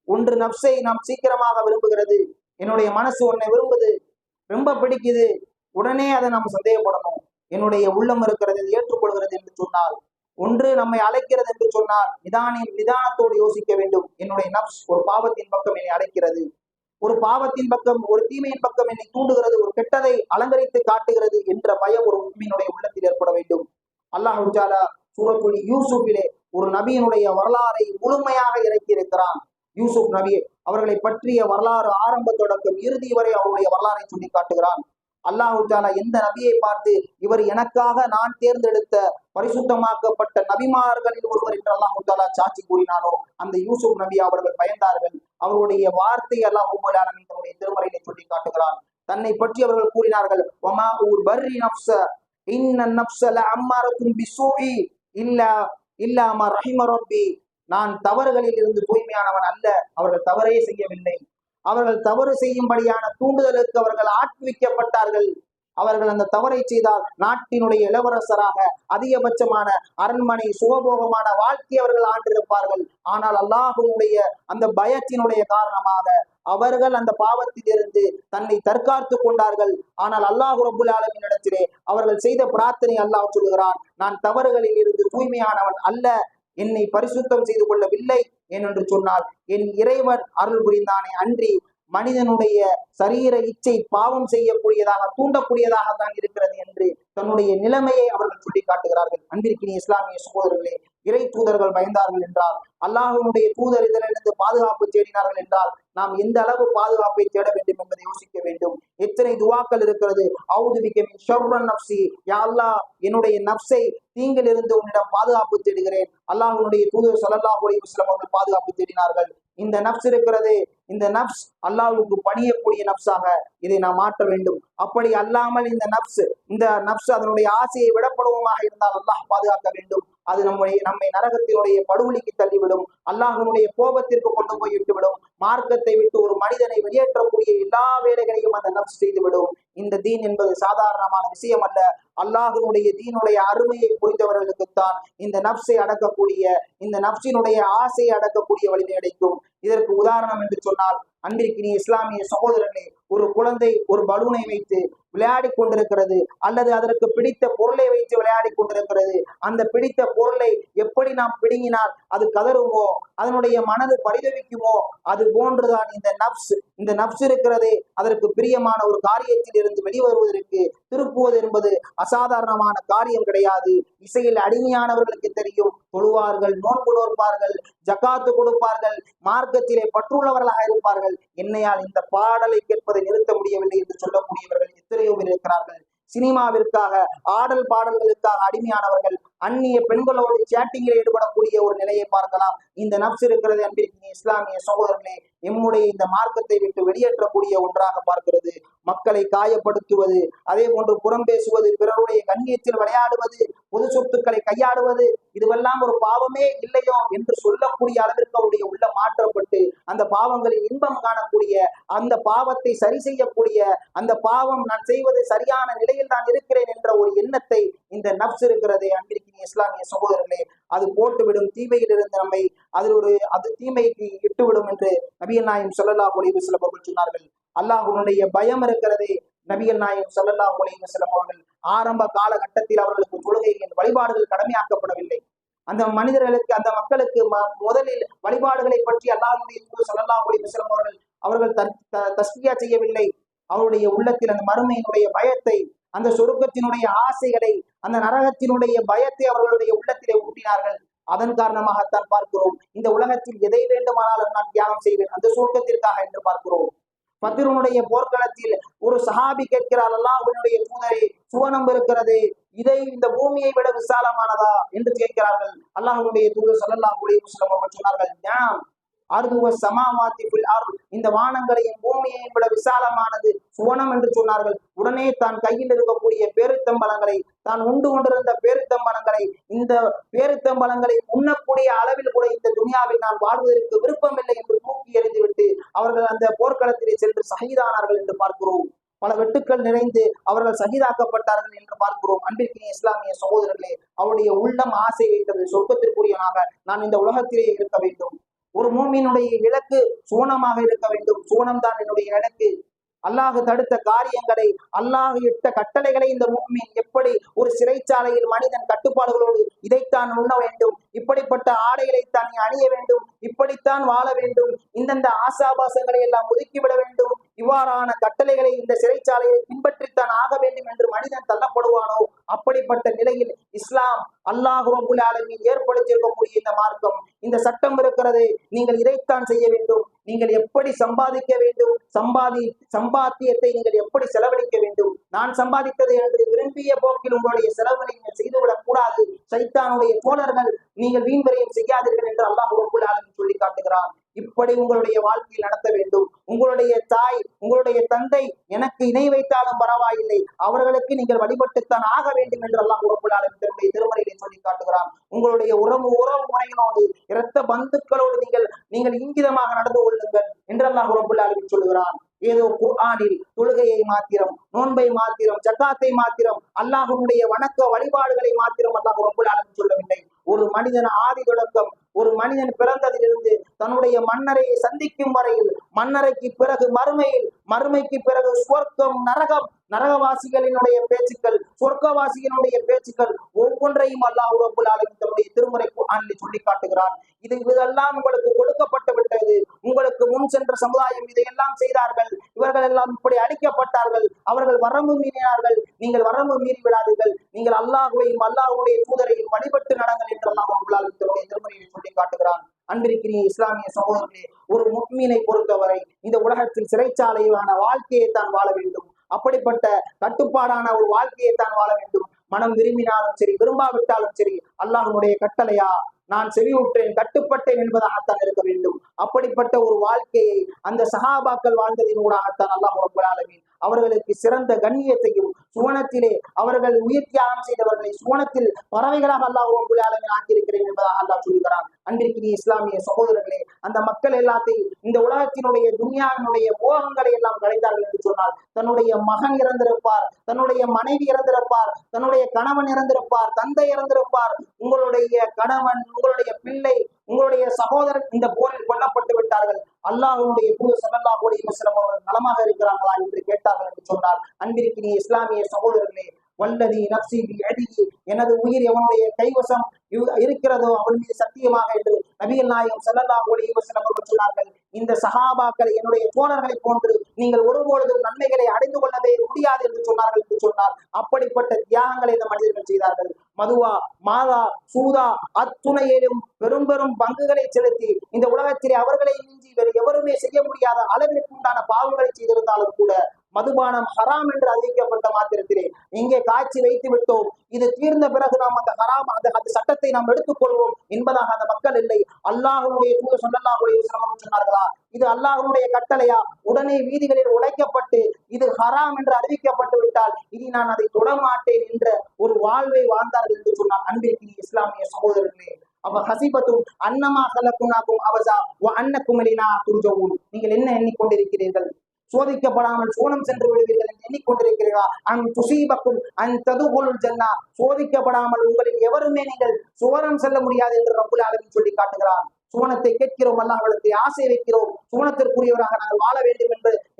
ஒன்று நப்சை நாம் சீக்கிரமாக விரும்புகிறது, என்னுடைய மனசு ஒன்னை விரும்புது, ரொம்ப பிடிக்குது, உடனே அதை நாம் சந்தேகப்படணும். என்னுடைய உள்ளம் இருக்கிறது, ஏற்றுக்கொள்கிறது என்று சொன்னால், ஒன்று நம்மை அழைக்கிறது என்று சொன்னால் நிதானத்தோடு யோசிக்க வேண்டும். என்னுடைய நப்ஸ் ஒரு பாவத்தின் பக்கம் என்னை அழைக்கிறது, ஒரு பாவத்தின் பக்கம், ஒரு தீமையின் பக்கம் என்னை தூண்டுகிறது, ஒரு கெட்டதை அலங்கரித்து காட்டுகிறது என்ற பயம் ஒரு முஃமினுடைய உள்ளத்தில் ஏற்பட வேண்டும். அல்லாஹ் தஆலா சூரத்துல் யூசுஃபிலே ஒரு நபியினுடைய வரலாறை முழுமையாக இறக்கி இருக்கிறான். யூசுப் நபி அவர்களை பற்றிய வரலாறு ஆரம்ப தொடக்கம் இறுதி வரை அவருடைய வரலாறை சொல்லி காட்டுகிறான். அல்லாஹு தாலா எந்த நபியை பார்த்து இவர் எனக்காக நான் தேர்ந்தெடுத்த பரிசுத்தமாக்கப்பட்ட நபிமார்களில் ஒருவர் என்று அல்லாஹு தாலா சாட்சி கூறினானோ அந்த யூசுப் நபி அவர்கள் பயந்தார்கள். அவருடைய வார்த்தை அல்லாஹ் ரப்பல் ஆலமீன் தன்னுடைய திருமறையிலே சொல்லி காட்டுகிறான். தன்னை பற்றி அவர்கள் கூறினார்கள், வமா உபர்ரி நஃப்ஸ இன்ன நஃப்ஸ லஅம்மாரத்துன் பிஸ்ஸூஇ இல்லா மா ரஹிம ரப்பி. நான் தவறுகளில் இருந்து தூய்மையானவன் அல்ல. அவர்கள் தவறே செய்யவில்லை. அவர்கள் தவறு செய்யும்படியான தூண்டுதலுக்கு அவர்கள் ஆட்விக்கப்பட்டார்கள். அவர்கள் அந்த தவறை செய்தால் நாட்டினுடைய இளவரசராக அதிகபட்சமான அரண்மனை சுகபோகமான வாழ்க்கை அவர்கள் ஆண்டிருப்பார்கள். ஆனால் அல்லாஹ்வுடைய அந்த பயத்தினுடைய காரணமாக அவர்கள் அந்த பாவத்தில் இருந்து தன்னை தற்காத்து கொண்டார்கள். ஆனால் அல்லாஹ் ரப்புல் ஆலமீன் இடத்திலே அவர்கள் செய்த பிரார்த்தனை அல்லாஹ் சொல்லுகிறான், நான் தவறுகளில் இருந்து தூய்மையானவன் அல்ல, என்னை பரிசுத்தம் செய்து கொள்ளவில்லை. ஏனென்று சொன்னால் என் இறைவன் அருள் புரிந்தானே அன்றி மனிதனுடைய சரீர இச்சை பாவம் செய்யக்கூடியதாக தூண்டக்கூடியதாக தான் இருக்கிறது என்று தன்னுடைய நிலைமையை அவர்கள் சொல்லி காட்டுகிறார்கள். அன்பிற்கினிய இஸ்லாமிய சகோதரர்களே, இறை தூதர்கள் பயந்தார்கள் என்றால், அல்லாஹ்வுடைய தூதர் இதனிலிருந்து பாதுகாப்பு தேடினார்கள் என்றால் நாம் எந்த அளவு பாதுகாப்பை தேட வேண்டும் என்பதை யோசிக்க வேண்டும். எத்தனை துவாக்கள் இருக்கிறது. அவுது பிக மின் ஷர்ரி நஃப்ஸி, யா அல்லாஹ் என்னுடைய நஃப்ஸை தீங்கிலிருந்து உன்னிடம் பாதுகாப்பு தேடுகிறேன். அல்லாஹ்வுடைய தூதர் ஸல்லல்லாஹு அலைஹி வஸல்லம் அவர்கள் பாதுகாப்பு தேடினார்கள். இந்த நஃப்ஸ் இருக்கிறது, இந்த நஃப்ஸ் அல்லாஹ்வுக்கு பணியக்கூடிய நஃப்ஸாக இதை நாம் மாற்ற வேண்டும். அப்படி அல்லாமல் இந்த நஃப்ஸ் அதனுடைய ஆசையை விடப்படுவோமாக இருந்தால் அல்லாஹ் பாதுகாக்க வேண்டும். அது நம்மை நரகத்தினுடைய படுகொலிக்கு தள்ளிவிடும். அல்லாஹ்வுடைய கோபத்திற்கு கொண்டு போய் விட்டுவிடும். மார்க்கத்தை விட்டு ஒரு மனிதனை வெளியேற்றக்கூடிய எல்லா வேலைகளையும் அந்த நஃப்ஸ் செய்துவிடும். இந்த தீன் என்பது சாதாரணமான விஷயம் அல்ல. அல்லாஹ்வுடைய தீனுடைய அருமையை புரிந்தவர்களுக்குத்தான் இந்த நஃப்ஸை அடக்கக்கூடிய, இந்த நஃப்ஸினுடைய ஆசையை அடக்கக்கூடிய வலிமை கிடைக்கும். இதற்கு உதாரணம் என்று சொன்னால், அன்பிற்கினிய இஸ்லாமிய சகோதரர்களே, ஒரு குழந்தை ஒரு பலூனை வைத்து விளையாடி கொண்டிருக்கிறது, அல்லது அதற்கு பிடித்த பொருளை வைத்து விளையாடி கொண்டிருக்கிறது. அந்த பிடித்த பொருளை எப்படி நாம் பிடுங்கினால் அது கதறுமோ, அதனுடைய மனது பரிதவிக்குமோ, அது போன்றுதான் இந்த நப்ஸ் இருக்கிறதே. அதற்கு பிரியமான ஒரு காரியத்தில் இருந்து வெளிவருவதற்கு திருப்புவது என்பது அசாதாரணமான காரியம் கிடையாது. இசையில் அடிமையானவர்களுக்கு தெரியும். தொழுவார்கள், நோன்பு நோற்பார்கள், ஜகாத்து கொடுப்பார்கள், மார்க்கத்திலே பற்றுள்ளவர்களாக இருப்பார்கள். என்னையால் இந்த பாடலை கேட்பதை நிறுத்த முடியவில்லை என்று சொல்லக்கூடியவர்கள் எத்தனையோ பேர் இருக்கிறார்கள். சினிமாவிற்காக, ஆடல் பாடல்களுக்காக அடிமையானவர்கள், அந்நிய பெண்களோடு சேட்டிங்கில் ஈடுபடக்கூடிய ஒரு நிலையை பார்க்கலாம். இந்த நப்ஸ் இருக்கிறது அன்பிற்கினிய இஸ்லாமிய சகோதரர்களே, எம்முடைய இந்த மார்க்கத்தை விட்டு வெளியேற்றக்கூடிய ஒன்றாக பார்க்கிறது. மக்களை காயப்படுத்துவது, அதே போன்று புறம் பேசுவது, பிறருடைய கண்ணியத்தில் விளையாடுவது, பொது சொத்துக்களை கையாடுவது, இதுவெல்லாம் ஒரு பாவமே இல்லையோ என்று சொல்லக்கூடிய அளவிற்கு அவருடைய உள்ள மாற்றப்பட்டு அந்த பாவங்களில் இன்பம் காணக்கூடிய, அந்த பாவத்தை சரி செய்யக்கூடிய, அந்த பாவம் நான் செய்வது சரியான நிலையில் நான் இருக்கிறேன் என்ற ஒரு எண்ணத்தை இந்த நப்ஸ் இருக்கிறதே அன்பிற்கினிய இஸ்லாமிய சகோதரர்களே, அது போட்டுவிடும். தீமையில் இருந்து நம்மை அது தீமைக்கு இட்டுவிடும் என்று நபிகள் நாயகம் ஸல்லல்லாஹு அலைஹி வஸல்லம் அவர்கள் சொன்னார்கள். அல்லாஹ்வுடைய பயம் இருக்கிறதே, நபிகள் நாயகம் ஸல்லல்லாஹு அலைஹி வஸல்லம் அவர்கள் ஆரம்ப காலகட்டத்தில் அவர்களுக்கு தொழுகைகளின் வழிபாடுகள் கடமையாக்கப்படவில்லை. அந்த மனிதர்களுக்கு, அந்த மக்களுக்கு முதலில் வழிபாடுகளை பற்றி அல்லாஹ்வுடைய தூதர் ஸல்லல்லாஹு அலைஹி வஸல்லம் அவர்கள் தஸ்கியா செய்யவில்லை. அவருடைய உள்ளத்தில் அந்த மறுமையினுடைய பயத்தை, அந்த சொர்க்கத்தினுடைய ஆசைகளை, அந்த நரகத்தினுடைய பயத்தை அவர்களுடைய உள்ளத்திலே ஊட்டினார்கள். அதன் காரணமாகத்தான் பார்க்கிறோம், இந்த உலகத்தில் எதை வேண்டுமானாலும் நான் தியாகம் செய்வேன் அந்த சொர்க்கத்திற்காக என்று பார்க்கிறோம். பத்ருனுடைய போர்க்களத்தில் ஒரு சஹாபி கேட்கிறார், அல்லாஹ்வுடைய தூதரே, சுவனம் இருக்கிறது, இந்த பூமியை விட விசாலமானதா என்று கேட்கிறார்கள். அல்லாஹ்வுடைய தூதர் ஸல்லல்லாஹு அலைஹி வஸல்லம் அவர்கள் சொன்னார்கள், இந்த வானங்களையும் பூமியையும் விட விசாலமானது சுவனம் என்று சொன்னார்கள். உடனே தான் கையில் இருக்கக்கூடிய பேரித்தம்பலங்களை, தான் உண்டு கொண்டிருந்த பேரித்தம்பலங்களை, இந்த பேரித்தம்பலங்களை உண்ணக்கூடிய அளவில் கூட இந்த துனியாவில் நான் வாழ்வதற்கு விருப்பமில்லை என்று தூக்கி எறிந்துவிட்டு அவர்கள் அந்த போர்க்களத்திலே சென்று ஷஹீதானார்கள் என்று பார்க்கிறோம். பல வெட்டுக்கள் நிறைந்து அவர்கள் ஷஹீதாக்கப்பட்டார்கள் என்று பார்க்கிறோம். அன்பிற்கினிய இஸ்லாமிய சகோதரர்களே, அவருடைய உள்ளம் ஆசை வைத்தது சொர்க்கத்திற்குரியவனாக நான் இந்த உலகத்திலே இருக்க வேண்டும். ஒரு மூமினுடைய இலக்கு சுவனமாக இருக்க வேண்டும். சுவனம் தான் என்னுடைய இலக்கு. அல்லாஹ் தடுத்த காரியங்களை, அல்லாஹ் இட்ட கட்டளைகளை இந்த மூமின் எப்படி ஒரு சிறைச்சாலையில் மனிதன் கட்டுப்பாடுகளோடு இதைத்தான் உண்ண வேண்டும், இப்படிப்பட்ட ஆடைகளை தான் நீ அணிய வேண்டும், இப்படித்தான் வாழ வேண்டும், இந்தந்த ஆசாபாசங்களை எல்லாம் ஒதுக்கிவிட வேண்டும், இவ்வாறான கட்டளைகளை இந்த சிறைச்சாலையை பின்பற்றித்தான் ஆக வேண்டும் என்று மனிதன் தள்ளப்படுவானோ, அப்படிப்பட்ட நிலையில் இஸ்லாம் அல்லாஹ் ரப்பல் ஆலமீன் ஏற்படுத்தியிருக்கக்கூடிய இந்த மார்க்கம், இந்த சட்டம் இருக்கிறது, நீங்கள் இதைத்தான் செய்ய வேண்டும், நீங்கள் எப்படி சம்பாதிக்க வேண்டும், சம்பாத்தியத்தை நீங்கள் எப்படி செலவழிக்க வேண்டும், நான் சம்பாதித்தது என்று விரும்பிய போக்கில் உங்களுடைய செலவுகளை நீங்கள் செய்துவிடக் கூடாது, சைத்தானுடைய தோழர்கள் நீங்கள் வீண்வரையும் செய்யாதீர்கள் என்று அல்லாஹ் ரப்பல் ஆலமீன் சொல்லி காட்டுகிறான். இப்படி உங்களுடைய வாழ்க்கையில் நடத்த வேண்டும். உங்களுடைய தாய், உங்களுடைய தந்தை எனக்கு இணை வைத்தாலும் பரவாயில்லை, அவர்களுக்கு நீங்கள் வழிபட்டுத்தான் ஆக வேண்டும் என்று அல்லாஹ் ரப்பல் ஆலமீன் தன்னுடைய திருமறையிலே சொல்லி காட்டுகிறான். உங்களுடைய உறவு முறையினோடு, இரத்த பந்துக்களோடு நீங்கள் இங்கிதமாக நடந்து கொள்ளுங்கள் என்று அல்லாஹ் ரப்பல் ஆலமீன் சொல்லுகிறான். ஏதோ குர்ஆனில் தொழுகையை மாத்திரம், நோன்பை மாத்திரம், ஜக்காத்தை மாத்திரம், அல்லாஹ்வுடைய வணக்க வழிபாடுகளை மாத்திரம் அல்லாஹ் ரப்பல் ஆலமீன் சொல்லவில்லை. ஒரு மனிதன் ஆதி தொடக்கம், ஒரு மனிதன் பிறந்ததிலிருந்து தன்னுடைய மன்னரையை சந்திக்கும் வரையில், மன்னரைக்கு பிறகு மறுமைக்கு பிறகு சுவர்க்கம், நரகம், நரகவாசிகளினுடைய பேச்சுக்கள், சொர்க்கவாசிகளுடைய பேச்சுக்கள் ஒவ்வொன்றையும் அல்லாஹ் ரப்பல் ஆலமீன் தன்னுடைய திருமறை குர்ஆனில் சொல்லி காட்டுகிறான். இதெல்லாம் உங்களுக்கு கொடுக்கப்பட்டு விட்டது. உங்களுக்கு முன் சென்ற சமுதாயம் இதையெல்லாம் செய்தார்கள், இவர்கள் எல்லாம் இப்படி அழிக்கப்பட்டார்கள், அவர்கள் வரம்பு மீறினார்கள், நீங்கள் வரம்பு மீறி விடாதீர்கள், நீங்கள் அல்லாஹ்வையும் அல்லாஹ்வுடைய தூதரையும் வழிபட்டு நடங்கள் என்று அல்லாஹ் ரப்பல் ஆலமீன் தன்னுடைய திருமறையில் சொல்லி காட்டுகிறான். அன்பிற்கினிய இஸ்லாமிய சகோதரர்களே, ஒரு முஃமினை பொறுத்தவரை இந்த உலகத்தில் சிறைச்சாலையிலான வாழ்க்கையை தான் வாழ வேண்டும். அப்படிப்பட்ட கட்டுப்பாடான ஒரு வாழ்க்கையை தான் வாழ வேண்டும். மனம் விரும்பினாலும் சரி, விரும்பாவிட்டாலும் சரி, அல்லாஹ்வுடைய கட்டளையா நான் செவியுற்றேன், கட்டுப்பட்டேன் என்பதாகத்தான் இருக்க வேண்டும். அப்படிப்பட்ட ஒரு வாழ்க்கையை அந்த சஹாபாக்கள் வாழ்ந்ததின் ஊடாகத்தான் அல்லாஹ் ரப்பல் ஆலமீன் அவர்களுக்கு சிறந்த கண்ணியத்தையும், சுவனத்திலே அவர்கள் உயிர் தியாகம் செய்தவர்களை சுவனத்தில் பறவைகளாக அல்லாஹ் ரப்பல் ஆலமீன் ஆக்கியிருக்கிறேன் என்பதாக அல்லாஹ் சொல்கிறான். அன்பிற்கினிய இஸ்லாமிய சகோதரர்களே, அந்த மக்கள் எல்லாத்தையும் இந்த உலகத்தினுடைய துன்யாவினுடைய மோகங்களை எல்லாம் கலைத்தார்கள் என்று சொன்னால், தன்னுடைய மகன் இறந்திருப்பார், தன்னுடைய மனைவி இறந்திருப்பார், தன்னுடைய கணவன் இறந்திருப்பார், தந்தை இறந்திருப்பார், உங்களுடைய கணவன், உங்களுடைய பிள்ளை, உங்களுடைய சகோதரன் இந்த போரில் கொல்லப்பட்டு விட்டார்கள், அல்லாஹ்வுடைய தூதர் ஸல்லல்லாஹு அலைஹி வஸல்லம் அவர்கள் நலமாக இருக்கிறார்களா என்று கேட்டார்கள் என்று சொன்னால், அன்பிற்கினிய இஸ்லாமிய சகோதரர்களே, வல்லதி நப்சி பியதிஹி, எனது உயிர் எவனுடைய கைவசம் இருக்கிறதோ அவன் மீது சத்தியமாக என்று நபிகள் நாயகம் ஸல்லல்லாஹு அலைஹி வஸல்லம் அவர்கள் சொன்னார்கள். இந்த சஹாபாக்களை என்னுடைய தோழர்களை போன்று நீங்கள் ஒருபொழுதும் நன்மைகளை அடைந்து கொள்ளவே முடியாது என்று சொன்னார்கள் என்று சொன்னார். அப்படிப்பட்ட தியாகங்களை இந்த மனிதர்கள் செய்தார்கள். மதுவா, மாதா, சூதா அத்துணையிலும் பெரும் பெரும் பங்குகளை செலுத்தி இந்த உலகத்திலே அவர்களை மிஞ்சி வேறு எவருமே செய்ய முடியாத அளவிற்கு உண்டான பாவங்களை செய்திருந்தாலும் கூட, மதுபானம் ஹராம் என்று அறிவிக்கப்பட்ட மாத்திரத்திலே இங்கே காய்ச்சி வைத்து விட்டோம், இது தீர்ந்த பிறகு நாம் அந்த ஹராம் அந்த சட்டத்தை நாம் எடுத்துக்கொள்வோம் என்பதாக அந்த மக்கள் இல்லை. அல்லாஹ்வுடைய தூதர் ஸல்லல்லாஹு அலைஹி வஸல்லம் சொன்னார்களா, இது அல்லாஹ்வுடைய கட்டளையா, உடனே வீதிகளில் உடைக்கப்பட்டு இது ஹராம் என்று அறிவிக்கப்பட்டு விட்டால் இனி நான் அதை தொடமாட்டேன் என்ற ஒரு வாழ்வை வாழ்ந்தார்கள் என்று சொன்னார். அன்பிற்கினிய இஸ்லாமிய சகோதரர்களே, அவ ஹசிபத்தும் அன்னமா கலக்குனாக்கும் அவசா அன்னக்கும் இலைனா துர்ஜஊன், நீங்கள் என்ன எண்ணிக்கொண்டிருக்கிறீர்கள், சோதிக்கப்படாமல் சோனம் சென்று விடுவீர்கள் என்று எண்ணிக்கொண்டிருக்கிறீர்களா? துசீபக்கும் ததுகுலுல் ஜன்னா, சோதிக்கப்படாமல் உங்களில் எவருமே நீங்கள் சுவனம் செல்ல முடியாது என்று ரப்பல் ஆலமீன் சொல்லி காட்டுகிறார். சுவனத்தை கேட்கிறோம், அல்லாஹ்விடத்தை ஆசை வைக்கிறோம், சுவனத்திற்குரியவராக நாங்கள் வாழ வேண்டும்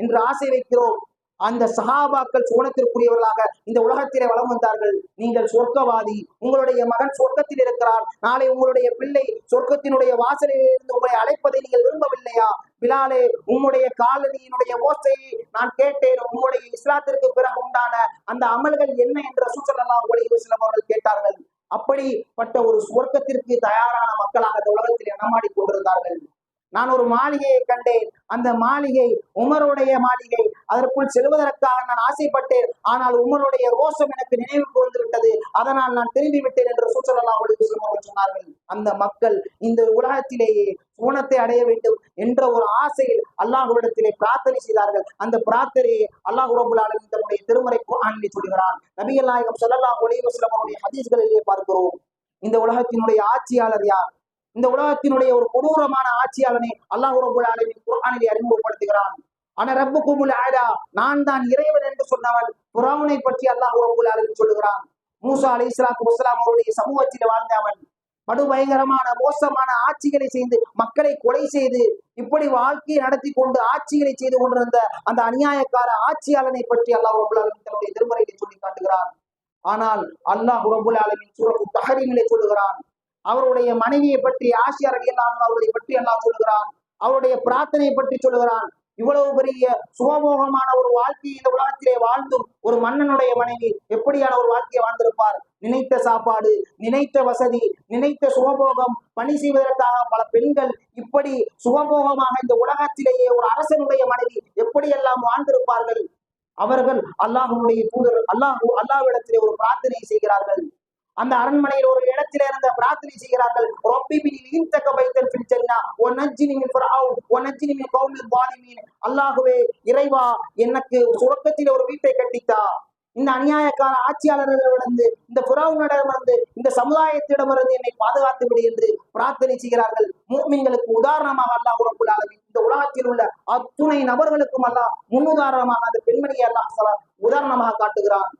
என்று ஆசை வைக்கிறோம். அந்த சஹாபாக்கள் சுவனத்திற்குரியவர்களாக இந்த உலகத்திலே வலம் வந்தார்கள். நீங்கள் சொர்க்கவாதி, உங்களுடைய மகன் சொர்க்கத்தில் இருக்கிறார், நாளை உங்களுடைய பிள்ளை சொர்க்கத்தினுடைய வாசலில் இருந்து உங்களை அழைப்பதை நீங்கள் விரும்பவில்லையா? பிலாலே, உம்முடைய காலனியினுடைய ஓசையை நான் கேட்டேன், உங்களுடைய இஸ்லாத்திற்கு பிறகு உண்டான அந்த அமல்கள் என்ன என்று ரசூல் ஸல்லல்லாஹு அலைஹி வஸல்லம் அவர்கள் கேட்டார்கள். அப்படிப்பட்ட ஒரு சொர்க்கத்திற்கு தயாரான மக்களாக இந்த உலகத்தில் நடமாடி கொண்டிருந்தார்கள். நான் ஒரு மாளிகையை கண்டேன், அந்த மாளிகை உமருடைய மாளிகை, அதற்குள் செல்வதற்காக நான் ஆசைப்பட்டேன், ஆனால் உமருடைய ரோஷம் எனக்கு நினைவுக்கு வந்து விட்டது, அதனால் நான் திரும்பி விட்டேன் என்று ரசூல் ஸல்லல்லாஹு அலைஹி வஸல்லம் சொன்னார்கள். அந்த மக்கள் இந்த உலகத்திலேயே சுவனத்தை அடைய வேண்டும் என்ற ஒரு ஆசையில் அல்லாஹ்விடத்திலே பிரார்த்தனை செய்தார்கள். அந்த பிரார்த்தனையை அல்லாஹ் ரப்பல் ஆலமீன் தன்னுடைய திருமறை குர்ஆனிலே சொல்கிறான். நபிகள் நாயகம் ஸல்லல்லாஹு அலைஹி வஸல்லம் அவருடைய ஹதீஸ்களிலே பார்க்கிறோம். இந்த உலகத்தினுடைய ஆட்சியாளர் யார்? இந்த உலகத்தினுடைய ஒரு கொடூரமான ஆட்சியாளனை அல்லாஹ் ரப்பல் ஆலமீன் குர்ஆனிலே அறிமுகப்படுத்துகிறான். ஆனா ரப்புக்குமுல் ஆலா, நான் தான் இறைவன் என்று சொன்னவன் ஃபிரௌனை பற்றி அல்லாஹ் ரப்பல் ஆலமீன் சொல்லுகிறான். மூசா அலைஹிஸ்ஸலாத்து வஸ்ஸலாம் அவருடைய சமூகத்தில் வாழ்ந்தவன், படுபயங்கரமான மோசமான ஆட்சிகளை செய்து மக்களை கொலை செய்து இப்படி வாழ்க்கையை நடத்தி கொண்டு ஆட்சிகளை செய்து கொண்டிருந்த அந்த அநியாயக்கார ஆட்சியாளனை பற்றி அல்லாஹ் ரப்பல் ஆலமீன் தன்னுடைய திருமறையிலே சொல்லி காட்டுகிறான். ஆனால் அல்லாஹ் ரப்பல் ஆலமீன் சூரத்து தஹரீமிலே சொல்லுகிறான், அவருடைய மனைவியை பற்றி ஆசியா ரலியல்லாஹு அவர்களை பற்றி அல்லாஹ் சொல்லுகிறான். அவருடைய பிரார்த்தனையை பற்றி சொல்லுகிறான். இவ்வளவு பெரிய சுகபோகமான ஒரு வாழ்க்கையை இந்த உலகத்திலே வாழ்ந்தும் ஒரு மன்னனுடைய மனைவி எப்படியான ஒரு வாழ்க்கையை வாழ்ந்திருப்பார். நினைத்த சாப்பாடு, நினைத்த வசதி, நினைத்த சுகபோகம், பணி செய்வதற்காக பல பெண்கள், இப்படி சுகபோகமாக இந்த உலகத்திலேயே ஒரு அரசனுடைய மனைவி எப்படியெல்லாம் வாழ்ந்திருப்பார்கள். அவர்கள் அல்லாஹ்வுடைய தூதர் அல்லாஹ்விடத்திலே ஒரு பிரார்த்தனை செய்கிறார்கள். அந்த அரண்மனையில் ஒரு இடத்தில இருந்த பிரார்த்தனை செய்கிறார்கள். அல்லாஹுவே, இறைவா, எனக்கு சுரக்கத்தில் ஒரு வீட்டை கட்டித்தா. இந்த அநியாயக்கார ஆட்சியாளர்களிடமிருந்து, இந்த ஃபிரௌனிடமிருந்து, இந்த சமுதாயத்திடமிருந்து என்னை பாதுகாத்து விடு என்று பிரார்த்தனை செய்கிறார்கள். முஃமின்களுக்கு உதாரணமாக அல்லாஹ் ரப்பல் ஆலமீன் இந்த உலகத்தில் உள்ள அத்துணை நபர்களுக்கும் அல்லாஹ் முன்னுதாரணமாக அந்த பெண்மணியை அல்லாஹ் உதாரணமாக காட்டுகிறான்.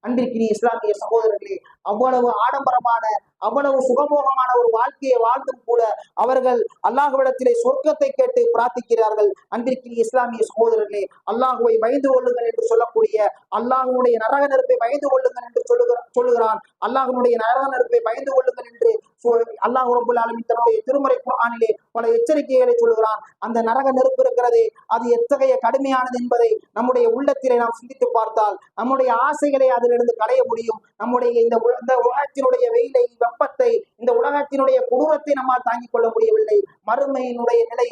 அன்பிற்கினிய இஸ்லாமிய சகோதரர்களே, அவ்வளவு ஆடம்பரமான, அவ்வளவு சுகபோகமான ஒரு வாழ்க்கையை வாழ்ந்தும் கூட அவர்கள் அல்லாஹ்விடத்திலே சொர்க்கத்தை கேட்டு பிரார்த்திக்கிறார்கள். அன்பிற்கினிய இஸ்லாமிய சகோதரர்களே, அல்லாஹுவை பயந்து கொள்ளுங்கள் என்று சொல்லக்கூடிய, அல்லாஹுடைய நரக நெருப்பை பயந்து கொள்ளுங்கள் என்று சொல்லுகிறான். அல்லாஹுடைய நரக நெருப்பை பயந்து கொள்ளுங்கள் என்று அல்லாஹ் ரப்பல் ஆலமீன் தன்னுடைய திருமறை குர்ஆனிலே பல எச்சரிக்கைகளை சொல்லுகிறான். அந்த நரக நெருப்பு இருக்கிறதே, அது எத்தகைய கடுமையானது என்பதை நம்முடைய உள்ளத்திலே நாம் சிந்தித்து பார்த்தால் நம்முடைய ஆசைகளை அதிலிருந்து களைய முடியும். நம்முடைய இந்த உலகத்தினுடைய வெயிலை, வெப்பத்தை, இந்த உலகத்தினுடைய கொடூரத்தை நம்மால் தாங்கிக் கொள்ள முடியவில்லை. மறுமையினுடைய நிலை,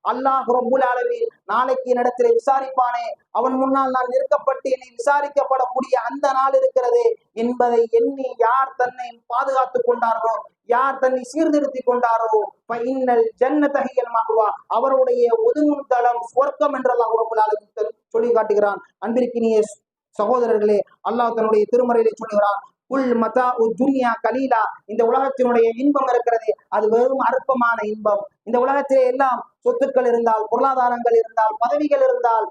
அல்லாஹ் ரப்புல் ஆலமீன் நாளைக்கு இடத்திலே விசாரிப்பானே, அவன் முன்னால் நான் நிற்கப்பட்டு என்னை விசாரிக்கப்படக்கூடிய அந்த நாள் இருக்கிறதே என்பதை எண்ணி யார் தன்னை பாதுகாத்துக் கொண்டாரோ, யார் தன்னை சீர்திருத்திக் கொண்டாரோ, அவருடைய ஒதுங்கும் தளம் சொர்க்கம் என்று அல்லாஹ் ரப்புல் ஆலமீன் சொல்லி காட்டுகிறான். அன்பிற்கினிய சகோதரர்களே, அல்லாஹ் தன்னுடைய திருமறையிலே சொல்லுகிறான், குல் மதா துன்யா கலீலா, இந்த உலகத்தினுடைய இன்பம் இருக்கிறது, அது வெறும் அற்பமான இன்பம். இந்த உலகத்திலே எல்லாம் சொத்துக்கள் இருந்தால், பொருளாதாரங்கள் இருந்தால், பதவிகள் இருந்தால்,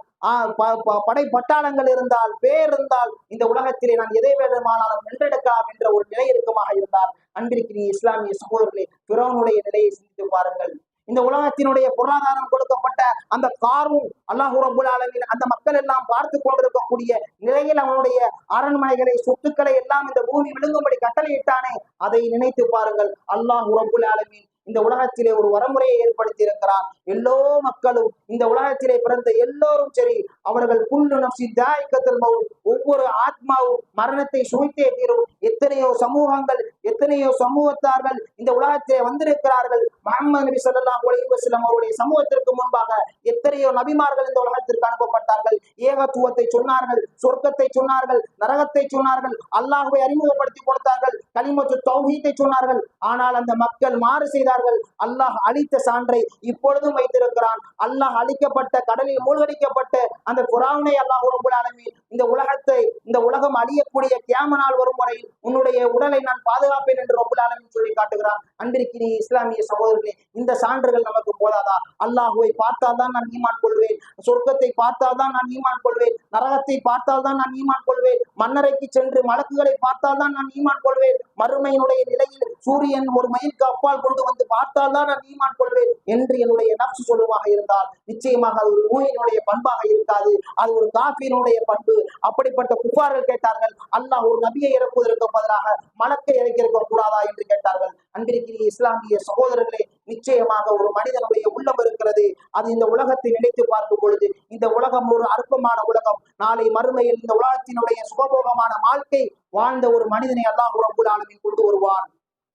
படை பட்டாளங்கள் இருந்தால், பேர் இருந்தால், இந்த உலகத்திலே நான் எதை வேண்டுமானாலும் வென்றெடுக்கலாம் என்ற ஒரு நிலை இருக்குமாக இருந்தால், அன்பிற்கினிய இஸ்லாமிய சகோதரர்களே, ஃபிரௌனுடைய நிலையை சிந்தித்து பாருங்கள். இந்த உலகத்தினுடைய பொருளாதாரம் கொடுக்கப்பட்ட அந்த காரும் அல்லாஹ் ரப்பல் ஆலமீன் அந்த மக்கள் எல்லாம் பார்த்து கொண்டிருக்கக்கூடிய நிலையில் அவனுடைய அரண்மனைகளை, சொத்துக்களை எல்லாம் இந்த பூமி விழுங்கும்படி கட்டளையிட்டானே, அதை நினைத்து பாருங்கள். அல்லாஹ் ரப்பல் ஆலமீன் இந்த உலகத்திலே ஒரு வரமுறையை ஏற்படுத்தி இருக்கிறான். எல்லோ மக்களும், இந்த உலகத்திலே பிறந்த எல்லோரும் சரி, அவர்கள் குல்லு நஃப்ஸி தாயிகத்துல் மௌத், ஒவ்வொரு ஆத்மாவும் மரணத்தை சுவைத்தே தீரும். எத்தனையோ சமூகங்கள், எத்தனையோ சமூகத்தார்கள் இந்த உலகத்திலே வந்திருக்கிறார்கள். முஹம்மது நபி ஸல்லல்லாஹு அலைஹி வஸல்லம் அவருடைய சமூகத்திற்கு முன்பாக எத்தனையோ நபிமார்கள் இந்த உலகத்திற்கு அனுப்பப்பட்டார்கள். ஏகத்துவத்தை சொன்னார்கள், சொர்க்கத்தை சொன்னார்கள், நரகத்தை சொன்னார்கள், அல்லாஹ்வை அறிமுகப்படுத்தி கொடுத்தார்கள், கலிமத்து தௌஹீதை சொன்னார்கள். ஆனால் அந்த மக்கள் மாறு செய்தார்கள். அல்லாஹ் அளித்த சான்றை இப்பொழுதும் வைத்திருக்கிறான். அல்லாஹ் அளிக்கப்பட்ட கடலில் மூழ்கடிக்கப்பட்ட அந்த ஃபிரௌனை அல்லாஹ் ரப்பல் ஆலமீன் இந்த உலகம் அழியக்கூடிய கியாம நாள் வரும் வரை உன்னுடைய உடலை நான் பாதுகாப்பேன் என்று ரப்பல் ஆலமீன் சொல்லி காட்டுகிறான். அன்பிற்கினிய இஸ்லாமிய சகோதரர்களே, இந்த சான்றுகள் நமக்கு போதாதா? அல்லாஹுவை பார்த்தால் தான் நான் ஈமான் கொள்வேன், சொர்க்கத்தை பார்த்தால் தான் நான் ஈமான் கொள்வேன், நரகத்தை பார்த்தால் தான் நான் ஈமான் கொள்வேன், மன்னரைக்கு சென்று மலக்குகளை பார்த்தால் தான் நான் ஈமான் கொள்வேன், மறுமையினுடைய நிலையில் சூரியன் ஒரு மைலுக்கு அப்பால் கொண்டு வந்து பார்த்தால் தான் நான் ஈமான் கொள்வேன் என்று என்னுடைய நப்சு சொல்லுவாக இருந்தால் நிச்சயமாக அது ஒரு மூமினுடைய பண்பாக இருக்காது, அது ஒரு காஃபினுடைய பண்பு. அப்படிப்பட்ட குஃபார்கள் கேட்டார்கள், அல்லாஹ் ஒரு நபியை இறக்குவதற்கு பதிலாக மலக்கை இறக்கியிருக்க கூடாதா என்று கேட்டார்கள். அன்பிற்கினிய இஸ்லாமிய சகோதரர்களே, நிச்சயமாக ஒரு மனிதனுடைய உள்ளம் இருக்கிறது. அது இந்த உலகத்தை நினைத்து பார்க்கும் பொழுது, இந்த உலகம் ஒரு அற்பமான உலகம். நாளை மறுமையில் இந்த உலகத்தினுடைய சுகபோகமான வாழ்க்கை வாழ்ந்த ஒரு மனிதனை அல்லாஹ் ரப்பல் ஆலமீன் கொண்டு வருவான்.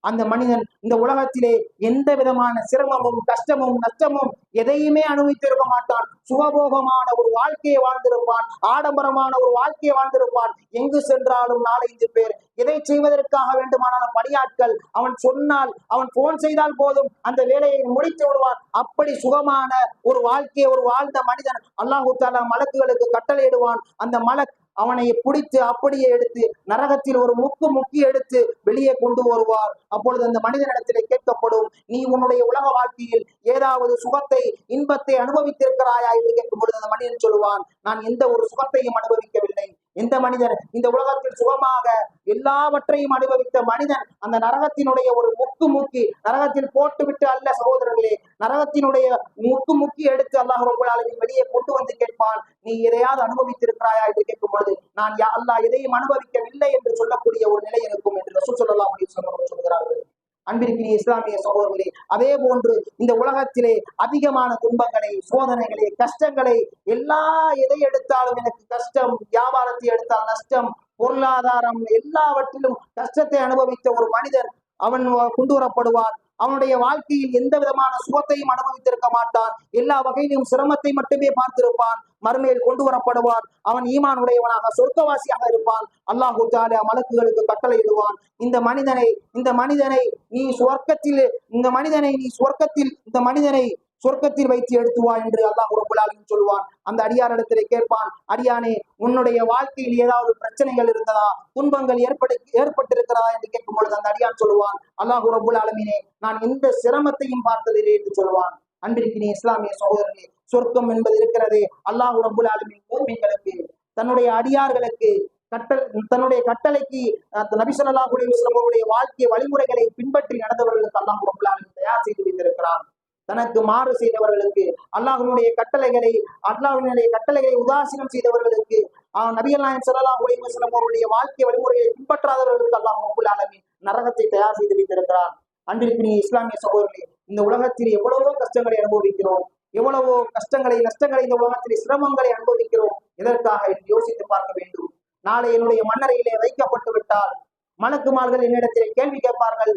அந்த மனிதன் இந்த உலகத்திலே எந்த விதமான சிரமமும், கஷ்டமும், நஷ்டமும் எதையுமே அனுபவித்திருக்க மாட்டான். சுகபோகமான ஒரு வாழ்க்கையை வாழ்ந்திருப்பான், ஆடம்பரமான ஒரு வாழ்க்கையை வாழ்ந்திருப்பான். எங்கு சென்றாலும் 4-5 பேர், எதை செய்வதற்காக வேண்டுமானாலும் பணியாட்கள், அவன் சொன்னால், அவன் போன் செய்தால் போதும் அந்த வேலையை முடித்து விடுவான். அப்படி சுகமான ஒரு வாழ்க்கையை ஒரு வாழ்ந்த மனிதன் அல்லாஹு தஆலா மலக்குகளுக்கு கட்டளையிடுவான். அந்த மலக் அவனை பிடித்து அப்படியே எடுத்து நரகத்தில் ஒரு முக்கி எடுத்து வெளியே கொண்டு வருவார். அப்பொழுது அந்த மனிதனிடத்திலே கேட்கப்படும், நீ உன்னுடைய உலக வாழ்க்கையில் ஏதாவது சுகத்தை, இன்பத்தை அனுபவித்திருக்கிறாயா என்று கேட்கும் பொழுது அந்த மனிதன் சொல்லுவான், நான் எந்த ஒரு சுகத்தையும் அனுபவிக்கவில்லை, எந்த மனிதன் இந்த உலகத்தில் சுகமாக எல்லாவற்றையும் அனுபவித்த மனிதன் அந்த நரகத்தினுடைய ஒரு முக்கி நரகத்தில் போட்டுவிட்டு அல்ல சகோதரர்களே, நரகத்தினுடைய முக்கி எடுத்து அல்லாஹ் ரப்பல் ஆலமீன் வெளியே கொண்டு வந்து கேட்பான், நீ எதையாவது அனுபவித்திருக்கிறாயா என்று கேட்கும் பொழுது நான் அல்லாஹ் எதையும் அனுபவிக்கவில்லை என்று சொல்லக்கூடிய ஒரு நிலை இருக்கும் என்று ரசூல் ஸல்லல்லாஹு அலைஹி வஸல்லம் சொல்கிறார்கள். அன்பிற்கினிய இஸ்லாமிய சகோதரர்களே, அதே போன்று இந்த உலகத்திலே அதிகமான துன்பங்களை, சோதனைகளை, கஷ்டங்களை, எதை எடுத்தாலும் எனக்கு கஷ்டம், வியாபாரத்தை எடுத்தால் நஷ்டம், பொருளாதாரம், எல்லாவற்றிலும் கஷ்டத்தை அனுபவித்த ஒரு மனிதன் அவன் கொண்டு வரப்படுவான். அவனுடைய வாழ்க்கையில் எந்த விதமான சுகத்தையும் அனுபவித்திருக்க மாட்டான், எல்லா வகையிலும் சிரமத்தை மட்டுமே பார்த்திருப்பான். மறுமையில் கொண்டு வரப்படுவான். அவன் ஈமான் உடையவனாக சொர்க்கவாசியாக இருப்பான். அல்லாஹு தஆலா மலக்குகளுக்கு கட்டளையிடுவான், இந்த மனிதனை நீ சொர்க்கத்தில் வைத்து எடுத்துவா என்று அல்லாஹ் ரப்பல் ஆலமீன் சொல்லுவான். அந்த அடியாரிடத்திலே கேட்பான், அடியானே, உன்னுடைய வாழ்க்கையில் ஏதாவது பிரச்சனைகள் இருந்ததா, துன்பங்கள் ஏற்பட்டிருக்கிறதா என்று கேட்கும் பொழுது அந்த அடியான் சொல்லுவான், அல்லாஹ் ரப்பல் ஆலமீனே, நான் எந்த சிரமத்தையும் பார்த்ததில்லை என்று சொல்லுவான். அன்பிற்கினிய இஸ்லாமிய சகோதரர்களே, சொர்க்கம் என்பது இருக்கிறது. அல்லாஹ் ரப்பல் ஆலமீன் மூமின்களுக்கு, தன்னுடைய அடியார்களுக்கு தன்னுடைய கட்டளைக்கு நபி ஸல்லல்லாஹு அலைஹி வஸல்லம் அவருடைய வாழ்க்கை வழிமுறைகளை பின்பற்றி நடந்தவர்களுக்கு அல்லாஹ் ரப்பல் ஆலமீன் தயார் செய்து வைத்திருக்கிறான். தனக்கு மாறு செய்தவர்களுக்கு, அல்லாஹ்வுடைய கட்டளைகளை உதாசீனம் செய்தவர்களுக்கு, நபிகள் நாயகம் ஸல்லல்லாஹு அலைஹி வஸல்லம் அவருடைய வாழ்க்கை வழிமுறைகளை பின்பற்றாதவர்களுக்கு அல்லாஹ் ரப்பல் ஆலமீன் நரகத்தை தயார் செய்து வைத்திருக்கிறான். அன்பிற்கினிய இஸ்லாமிய சகோதரர்களே, இந்த உலகத்தில் எவ்வளவோ கஷ்டங்களை அனுபவிக்கிறோம், எவ்வளவோ கஷ்டங்களை, நஷ்டங்களை, இந்த உலகத்தில் சிரமங்களை அனுபவிக்கிறோம். எதற்காக என்று யோசித்து பார்க்க வேண்டும். நாளை என்னுடைய மண்ணறையிலே வைக்கப்பட்டு விட்டால் மலக்குமார்கள் என்னிடத்திலே கேள்வி கேட்பார்கள்.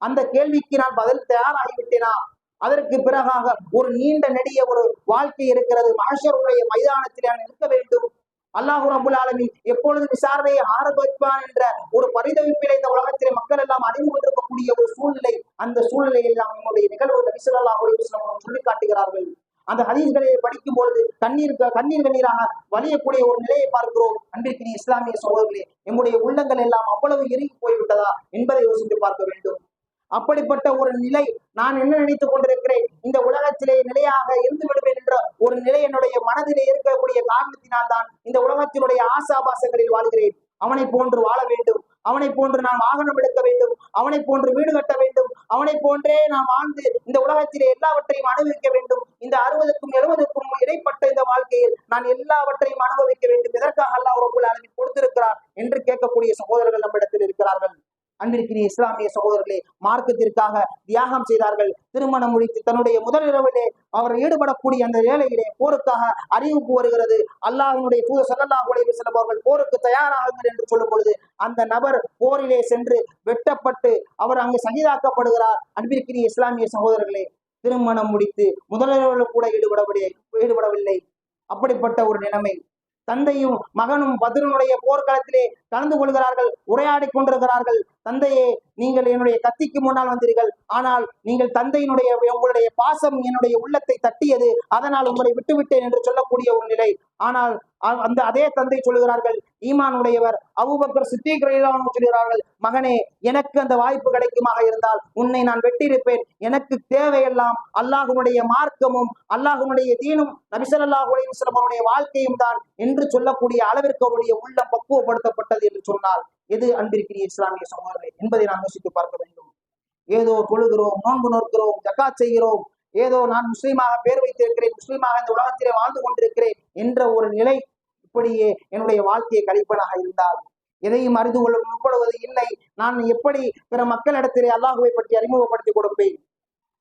அந்த கேள்விக்கு நான் பதில் தயாராகிவிட்டேனா? அதற்கு பிறகாக ஒரு நீண்ட நெடிய ஒரு வாழ்க்கை இருக்கிறது. மஹ்ஷருடைய மைதானத்திலே நான் இருக்க வேண்டும். அல்லாஹ் ரப்பல் ஆலமீன் எப்பொழுது விசாரணையை ஆரம்பிப்பான் என்ற ஒரு பரிதவிப்பிலே இந்த உலகத்திலே மக்கள் எல்லாம் அறிந்து கொண்டிருக்கக்கூடிய ஒரு சூழ்நிலை. அந்த சூழ்நிலையில் நாம் நம்முடைய நிகழ்வு நபி ஸல்லல்லாஹு அலைஹி வஸல்லம் சொல்லி காட்டுகிறார்கள். அந்த ஹதீஸ்களை படிக்கும் பொழுது கண்ணீராக வலியக்கூடிய ஒரு நிலையை பார்க்கிறோம். அன்பிற்கினிய இஸ்லாமிய சகோதரர்களே, நம்முடைய உள்ளங்கள் எல்லாம் அவ்வளவு இறுகி போய்விட்டதா என்பதை யோசித்து பார்க்க வேண்டும். அப்படிப்பட்ட ஒரு நிலை, நான் என்ன நினைத்துக் கொண்டிருக்கிறேன், இந்த உலகத்திலே நிலையாக இருந்து விடுவேன் என்ற ஒரு நிலை என்னுடைய மனதிலே இருக்கக்கூடிய காரணத்தினால் தான் இந்த உலகத்தினுடைய ஆசாபாசங்களில் வாழ்கிறேன். அவனை போன்று வாழ வேண்டும், அவனை போன்று நான் வாகனம் எடுக்க வேண்டும், அவனை போன்று வீடு கட்ட வேண்டும், அவனை போன்றே நான் வாழ்ந்து இந்த உலகத்திலே எல்லாவற்றையும் அனுபவிக்க வேண்டும். இந்த 60க்கும் 70க்கும் இடைப்பட்ட இந்த வாழ்க்கையில் நான் எல்லாவற்றையும் அனுபவிக்க வேண்டும். எதற்காக அல்லாஹ் ரப்பல் ஆலமீன் கொடுத்திருக்கிறார் என்று கேட்கக்கூடிய சகோதரர்கள் நம்மிடத்தில் இருக்கிறார்கள். அன்பிற்கினிய இஸ்லாமிய சகோதரர்களே, மார்க்கத்திற்காக தியாகம் செய்தார்கள். திருமணம் முடித்து தன்னுடைய முதல் இரவிலே அவர் ஈடுபடக்கூடிய அந்த வேலையிலே போருக்காக அறிவிப்பு வருகிறது. அல்லாஹ்வுடைய தூதர் ஸல்லல்லாஹு அலைஹி வஸல்லம் அவர்கள் போருக்கு தயாராகுங்கள் என்று சொல்லும் பொழுது அந்த நபர் போரிலே சென்று வெட்டப்பட்டு அவர் அங்கு ஷஹீதாக்கப்படுகிறார். அன்பிற்கினிய இஸ்லாமிய சகோதரர்களே, திருமணம் முடித்து முதல் இரவில் கூட ஈடுபடவில்லை. அப்படிப்பட்ட ஒரு நிலைமை. தந்தையும் மகனும் பத்ருனுடைய போர்க்களத்திலே கலந்து கொள்கிறார்கள், உரையாடி கொண்டிருக்கிறார்கள். தந்தையே, நீங்கள் என்னுடைய கத்திக்கு முன்னால் வந்தீர்கள், ஆனால் நீங்கள் உங்களுடைய பாசம் என்னுடைய உள்ளத்தை தட்டியது, அதனால் உங்களை விட்டுவிட்டேன் என்று சொல்லக்கூடிய ஒரு நிலை. ஆனால் அதே தந்தை சொல்லுகிறார்கள், ஈமான் உடையவர் அபூபக்கர் சித்தீக் ரலியல்லாஹு அன்ஹு சொல்கிறார்கள், மகனே, எனக்கு அந்த வாய்ப்பு கிடைக்குமாக இருந்தால் உன்னை நான் வெட்டியிருப்பேன். எனக்கு தேவையெல்லாம் அல்லாஹ்வுடைய மார்க்கமும் அல்லாஹ்வுடைய தீனும் நபி ஸல்லல்லாஹு அலைஹி வஸல்லம் அவருடைய வாழ்க்கையும் தான் என்று சொல்லக்கூடிய அளவிற்கு அவருடைய உள்ளம் பக்குவப்படுத்தப்பட்டது என்று சொன்னால் எது அன்பிற்கினிய இஸ்லாமிய சகோதரர்களே என்பதை நாம் யோசித்து பார்க்க வேண்டும். ஏதோ தொழுகிறோம், நோன்பு நோக்கிறோம், ஜக்காத் செய்கிறோம், ஏதோ நான் முஸ்லீமாக பேர் வைத்திருக்கிறேன், முஸ்லீமாக இந்த உலகத்திலே வாழ்ந்து கொண்டிருக்கிறேன் என்ற ஒரு நிலை இப்படியே என்னுடைய வாழ்க்கையை கழிப்பதாக இருந்தால் எதையும் அறிந்து முற்படுவது இல்லை. நான் எப்படி பிற மக்களிடத்திலே அல்லாஹுவை பற்றி அறிமுகப்படுத்தி கொடுப்பேன்?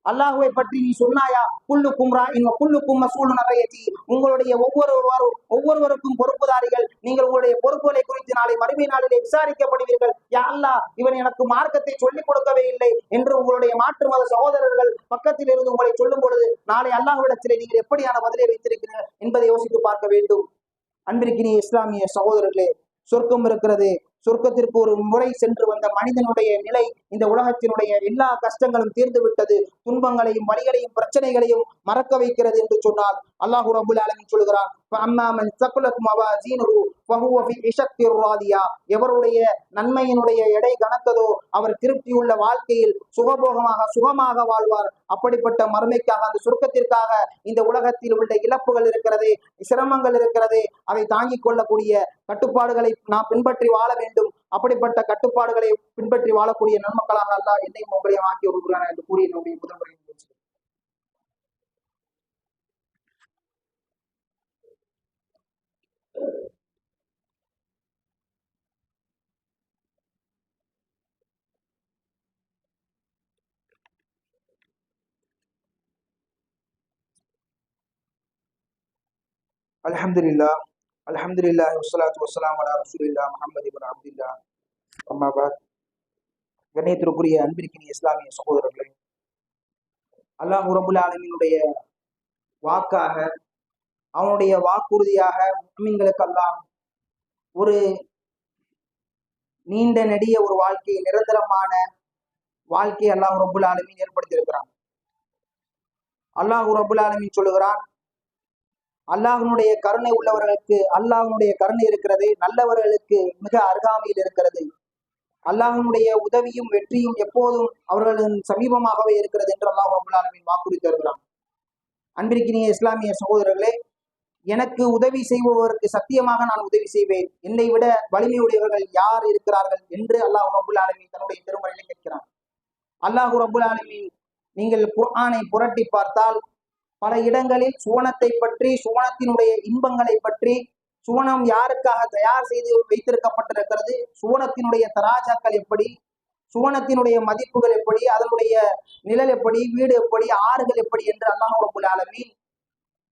அல்லாஹுவை பற்றி நீ சொன்னாயா? குல்லுக்கும் ராயின் வ குல்லுக்கும் மஸ்ஊலுன் அன் ரய்யத்தி, உங்களுடைய ஒவ்வொருவருக்கும் பொறுப்புதாரிகள், நீங்கள் உங்களுடைய பொறுப்புகளை குறித்து நாளை மறுமை நாளிலே விசாரிக்கப்படுவீர்கள். யா அல்லாஹ், இவன் எனக்கு மார்க்கத்தை சொல்லிக் கொடுக்கவே இல்லை என்று உங்களுடைய மாற்று மத சகோதரர்கள் பக்கத்தில் இருந்து உங்களை சொல்லும் பொழுது நாளை அல்லாஹ்விடத்திலே நீங்கள் எப்படியான பதிலை வைத்திருக்கிறீர்கள் என்பதை யோசித்து பார்க்க வேண்டும். அன்பிற்கினிய இஸ்லாமிய சகோதரர்களே, சொர்க்கம் இருக்கிறது. சொர்க்கத்திற்கு ஒரு முறை சென்று வந்த மனிதனுடைய நிலை, இந்த உலகத்தினுடைய எல்லா கஷ்டங்களும் தீர்ந்து விட்டது, துன்பங்களையும் வலிகளையும் பிரச்சனைகளையும் மறக்க வைக்கிறது என்று சொன்னால் அல்லாஹ் ரப்பல் ஆலமீன் சொல்கிறான், எவருடைய நன்மையினுடைய எடை கனத்ததோ அவர் திருப்தியுள்ள வாழ்க்கையில் சுகமாக வாழ்வார். அப்படிப்பட்ட மறுமைக்காக, அந்த சுருக்கத்திற்காக இந்த உலகத்தில் உள்ள இழப்புகள் இருக்கிறது, சிரமங்கள் இருக்கிறது, அதை தாங்கிக் கொள்ளக்கூடிய கட்டுப்பாடுகளை நாம் பின்பற்றி வாழ வேண்டும். அப்படிப்பட்ட கட்டுப்பாடுகளை பின்பற்றி வாழக்கூடிய நன்மக்களாக அல்லாஹ் என்னையும் உங்களையும் ஆக்கி வருகிறான் என்று கூறி என்னுடைய முதல் முறை அல்ஹம்துலில்லாஹ் அல்ஹம்துலில்லாஹி வஸ்ஸலாத்து வஸ்ஸலாமு அலா ரசூலில்லாஹ் முஹம்மது இப்னு அப்துல்லாஹ். அம்மா பாத். கண்ணியத்திற்குரிய அன்பிற்கினிய இஸ்லாமிய சகோதரர்களே, அல்லாஹ் ரப்புல் ஆலமீனுடைய வாக்காக, அவனுடைய வாக்குறுதியாக முஃமின்களுக்கு அல்லாஹ் ஒரு நீண்ட நெடிய ஒரு வாழ்க்கை, நிரந்தரமான வாழ்க்கை அல்லாஹ் ரப்புல் ஆலமீன் ஏற்படுத்தி இருக்கிறான். அல்லாஹ் ரப்புல் ஆலமீன் சொல்லுகிறான், அல்லாஹ்வுடைய கருணை உள்ளவர்களுக்கு அல்லாஹ்வுடைய கருணை இருக்கிறது, நல்லவர்களுக்கு மிக அருகாமையில் இருக்கிறது. அல்லாஹ்வுடைய உதவியும் வெற்றியும் எப்போதும் அவர்களின் சமீபமாகவே இருக்கிறது என்று அல்லாஹ் ரப்புல் ஆலமீன் வாக்குறுதி தருகிறான். அன்பிற்கினிய இஸ்லாமிய சகோதரர்களே, எனக்கு உதவி செய்பவருக்கு சத்தியமாக நான் உதவி செய்வேன், என்னை விட வலிமையுடையவர்கள் யார் இருக்கிறார்கள் என்று அல்லாஹ் ரப்புல் ஆலமீன் தன்னுடைய திருமறையிலே கேட்கிறான். அல்லாஹ் ரப்புல் ஆலமீன் நீங்கள் குர்ஆனை புரட்டி பார்த்தால் பல இடங்களில் சுவனத்தை பற்றி, சுவனத்தினுடைய இன்பங்களை பற்றி, சுவனம் யாருக்காக தயார் செய்து வைத்திருக்கப்பட்டிருக்கிறது, சுவனத்தினுடைய தராஜாக்கள் எப்படி, சுவனத்தினுடைய மதிப்புகள் எப்படி, அதனுடைய நிழல் எப்படி, வீடு எப்படி, ஆறுகள் எப்படி என்று அல்லாஹ் ரப்புல் ஆலமீன்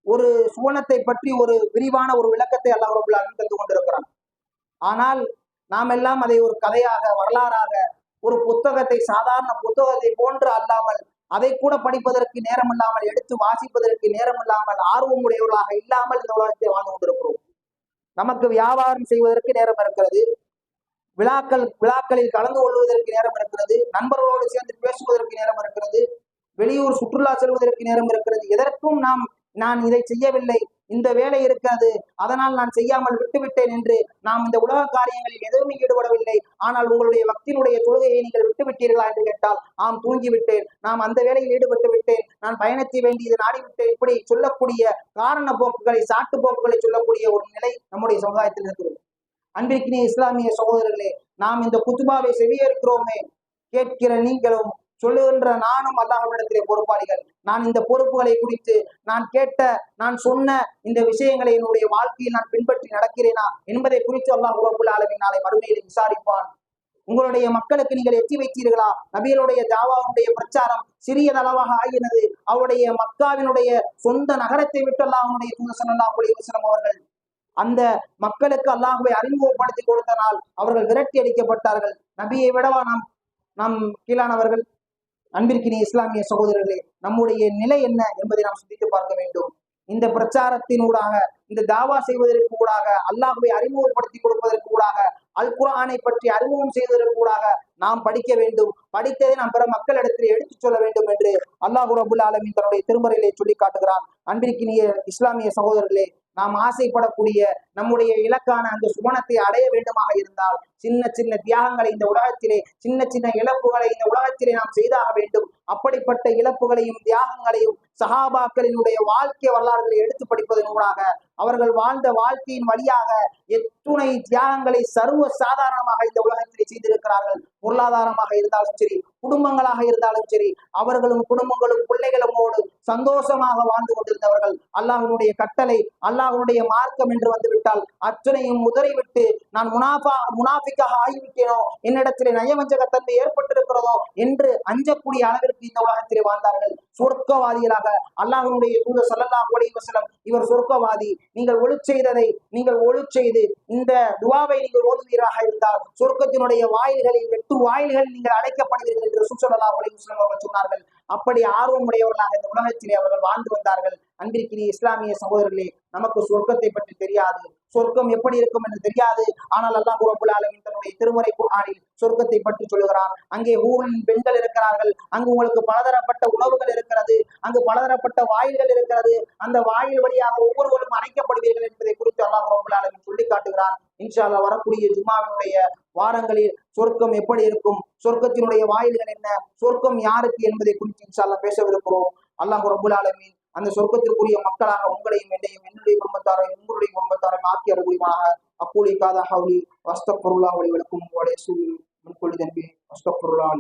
ஒரு சுவனத்தை பற்றி ஒரு விரிவான ஒரு விளக்கத்தை அல்லாஹ் ரப்புல் ஆலமீன் தந்து கொண்டிருக்கிறான். ஆனால் நாம் எல்லாம் அதை ஒரு கதையாக, வரலாறாக, ஒரு புத்தகத்தை, சாதாரண புத்தகத்தை போன்று அல்லாமல், அதை கூட படிப்பதற்கு நேரம் இல்லாமல், எடுத்து வாசிப்பதற்கு நேரம் இல்லாமல், ஆர்வம் உடையவர்களாக இல்லாமல் இந்த உலகத்தை வாழ்ந்து கொண்டிருக்கிறோம். நமக்கு வியாபாரம் செய்வதற்கு நேரம் இருக்கிறது, விழாக்களில் கலந்து கொள்வதற்கு நேரம் இருக்கிறது, நண்பர்களோடு சேர்ந்து பேசுவதற்கு நேரம் இருக்கிறது, வெளியூர் சுற்றுலா செல்வதற்கு நேரம் இருக்கிறது. எதற்கும் நான் இதை செய்யவில்லை, இந்த வேலை இருக்கிறது, அதனால் நான் செய்யாமல் விட்டுவிட்டேன் என்று நாம் இந்த உலக காரியங்களில் எதுவுமே ஈடுபடவில்லை. ஆனால் உங்களுடைய வக்தினுடைய தொழுகையை நீங்கள் விட்டுவிட்டீர்களா என்று கேட்டால், ஆம், தூங்கிவிட்டேன், நாம் அந்த வேலையில் ஈடுபட்டு விட்டேன், நான் பயணத்தை வேண்டியது நாடிவிட்டேன், இப்படி சொல்லக்கூடிய காரண போக்குகளை, சாட்டு போக்குகளை சொல்லக்கூடிய ஒரு நிலை நம்முடைய சமுதாயத்தில் இருக்கிறது. அன்பிற்கினிய இஸ்லாமிய சகோதரர்களே, நாம் இந்த குத்துபாவை செவியேற்கிறோமே, கேட்கிற நீங்களும், சொல்லுகின்ற நானும் அல்லாஹ்விடத்திலே பொறுப்பாளிகள். நான் இந்த பொறுப்புகளை குறித்து நான் சொன்ன இந்த விஷயங்களை என்னுடைய வாழ்க்கையில் நான் பின்பற்றி நடக்கிறேனா என்பதை குறித்து அல்லாஹ் ரப்புல் ஆலமீன் நாளை மறுமையில் விசாரிப்பான். உங்களுடைய மக்களுக்கு நீங்கள் எட்டி வைத்தீர்களா? நபிகளுடைய தாவாவுடைய பிரச்சாரம் சிறியதளவாக ஆகினது. அவருடைய மக்காவினுடைய சொந்த நகரத்தை விட்டு அல்லாஹ்வுடைய தூதர் ஸல்லல்லாஹு அலைஹி வஸல்லம் அவர்கள் அந்த மக்களுக்கு அல்லாஹ்வை அறிமுகப்படுத்தி கொடுத்தனால் அவர்கள் விரட்டி அடிக்கப்பட்டார்கள். நபியை விடவா நாம் கீழானவர்கள்? அன்பிற்கினிய இஸ்லாமிய சகோதரர்களே, நம்முடைய நிலை என்ன என்பதை நாம் சிந்தித்து பார்க்க வேண்டும். இந்த பிரச்சாரத்தின் ஊடாக, இந்த தாவா செய்வதற்கு ஊடாக, அல்லாஹ்வை அறிமுகப்படுத்தி கொடுப்பதற்கு ஊடாக, அல் குர்ஆனை பற்றி அறிமுகம் செய்வதற்கு ஊடாக நாம் படிக்க வேண்டும். படித்ததை நாம் பிற மக்களிடத்தில் எடுத்துச் சொல்ல வேண்டும் என்று அல்லாஹ் ரப்புல் ஆலமீன் தன்னுடைய திருமறையிலே சொல்லி காட்டுகிறான். அன்பிற்கினிய இஸ்லாமிய சகோதரர்களே, நாம் ஆசைப்படக்கூடிய நம்முடைய இலக்கான அந்த சுவனத்தை அடைய வேண்டுமாக இருந்தால் சின்ன சின்ன தியாகங்களை இந்த உலகத்திலே, சின்ன சின்ன இழப்புகளை இந்த உலகத்திலே நாம் செய்தாக வேண்டும். அப்படிப்பட்ட இழப்புகளையும் தியாகங்களையும் சஹாபாக்களினுடைய வாழ்க்கை வரலாறுகளை எடுத்து படிப்பதன் ஊடாக, அவர்கள் வாழ்ந்த வாழ்க்கையின் வழியாக எத்துணை தியாகங்களை சர்வ சாதாரணமாக இந்த உலகத்திலே செய்திருக்கிறார்கள். பொருளாதாரமாக இருந்தாலும் சரி, குடும்பங்களாக இருந்தாலும் சரி, அவர்களும் குடும்பங்களும் பிள்ளைகளுமோடு சந்தோஷமாக வாழ்ந்து கொண்டிருந்தவர்கள். அல்லாஹ்வுடைய கட்டளை, அல்லாஹ்வுடைய மார்க்கம் என்று வந்துவிட்டால் அத்தனையும் உதறிவிட்டு நான் முனாஃபிக்காக ஆகிவிட்டேனோ, என்னிடத்திலே நயவஞ்சகத்தன்மை ஏற்பட்டிருக்கிறதோ என்று அஞ்சக்கூடிய அளவிற்கு இந்த உலகத்திலே வாழ்ந்தார்கள். சொர்க்கவாதிகளாக அல்லாஹ்வுடைய தூதர் ஸல்லல்லாஹு அலைஹி வஸல்லம் இவர் சொர்க்கவாதி, நீங்கள் ஒளி செய்து இந்த துஆவை நீங்கள் ஓதுவீராக இருந்தால் சொர்க்கத்தினுடைய வாயில்களில் 8 வாயில்கள் நீங்கள் அடைக்கப்படுவீர்கள் என்று ரசூல் ஸல்லல்லாஹு அலைஹி வஸல்லம் அவர்கள் சொன்னார்கள். அப்படி ஆர்வமுடையவர்களாக இந்த உலகத்திலே அவர்கள் வாழ்ந்து வந்தார்கள். அன்பிற்கினிய இஸ்லாமிய சகோதரர்களே, நமக்கு சொர்க்கத்தை பற்றி தெரியாது, சொர்க்கம் எப்படி இருக்கும் என்று தெரியாது. ஆனால் அல்லாஹ் ரப்பல் ஆலமீன் தன்னுடைய திருமறை குர்ஆனில் சொர்க்கத்தை பற்றி சொல்லுகிறான். அங்கே ஊரின் பெண்கள் இருக்கிறார்கள், அங்கு உங்களுக்கு பலதரப்பட்ட உணவுகள் இருக்கிறது, அங்கு பலதரப்பட்ட வாயில்கள் இருக்கிறது, அந்த வாயில் வழியாக ஒவ்வொருவரும் அழைக்கப்படுவீர்கள் என்பதை குறித்து அல்லாஹ் ரப்பல் ஆலமீன் சொல்லி காட்டுகிறான். இன்ஷா அல்லாஹ் வரக்கூடிய ஜும்மாவினுடைய வாரங்களில் சொர்க்கம் எப்படி இருக்கும், சொர்க்கத்தினுடைய வாயில்கள் என்ன, சொர்க்கம் யாருக்கு என்பதை குறித்து இன்ஷா அல்லாஹ் பேசவிருக்கிறோம். அல்லாஹ் ரப்பல் ஆலமீன் அந்த சொர்க்கத்திற்குரிய மக்களாக உங்களையும் என்னையும் என்னுடைய குடும்பத்தாரையும் உங்களுடைய குடும்பத்தாரையும் ஆக்கி அருள்வானாக. அக்கூலி காதா ஹவுலி வஸ்தக்ஃபிருல்லாஹ் லி வலக்கும் வ லியஸ்ஸூலி மின் குல்லி தன்பி வஸ்தக்ஃபிருல்லாஹ்.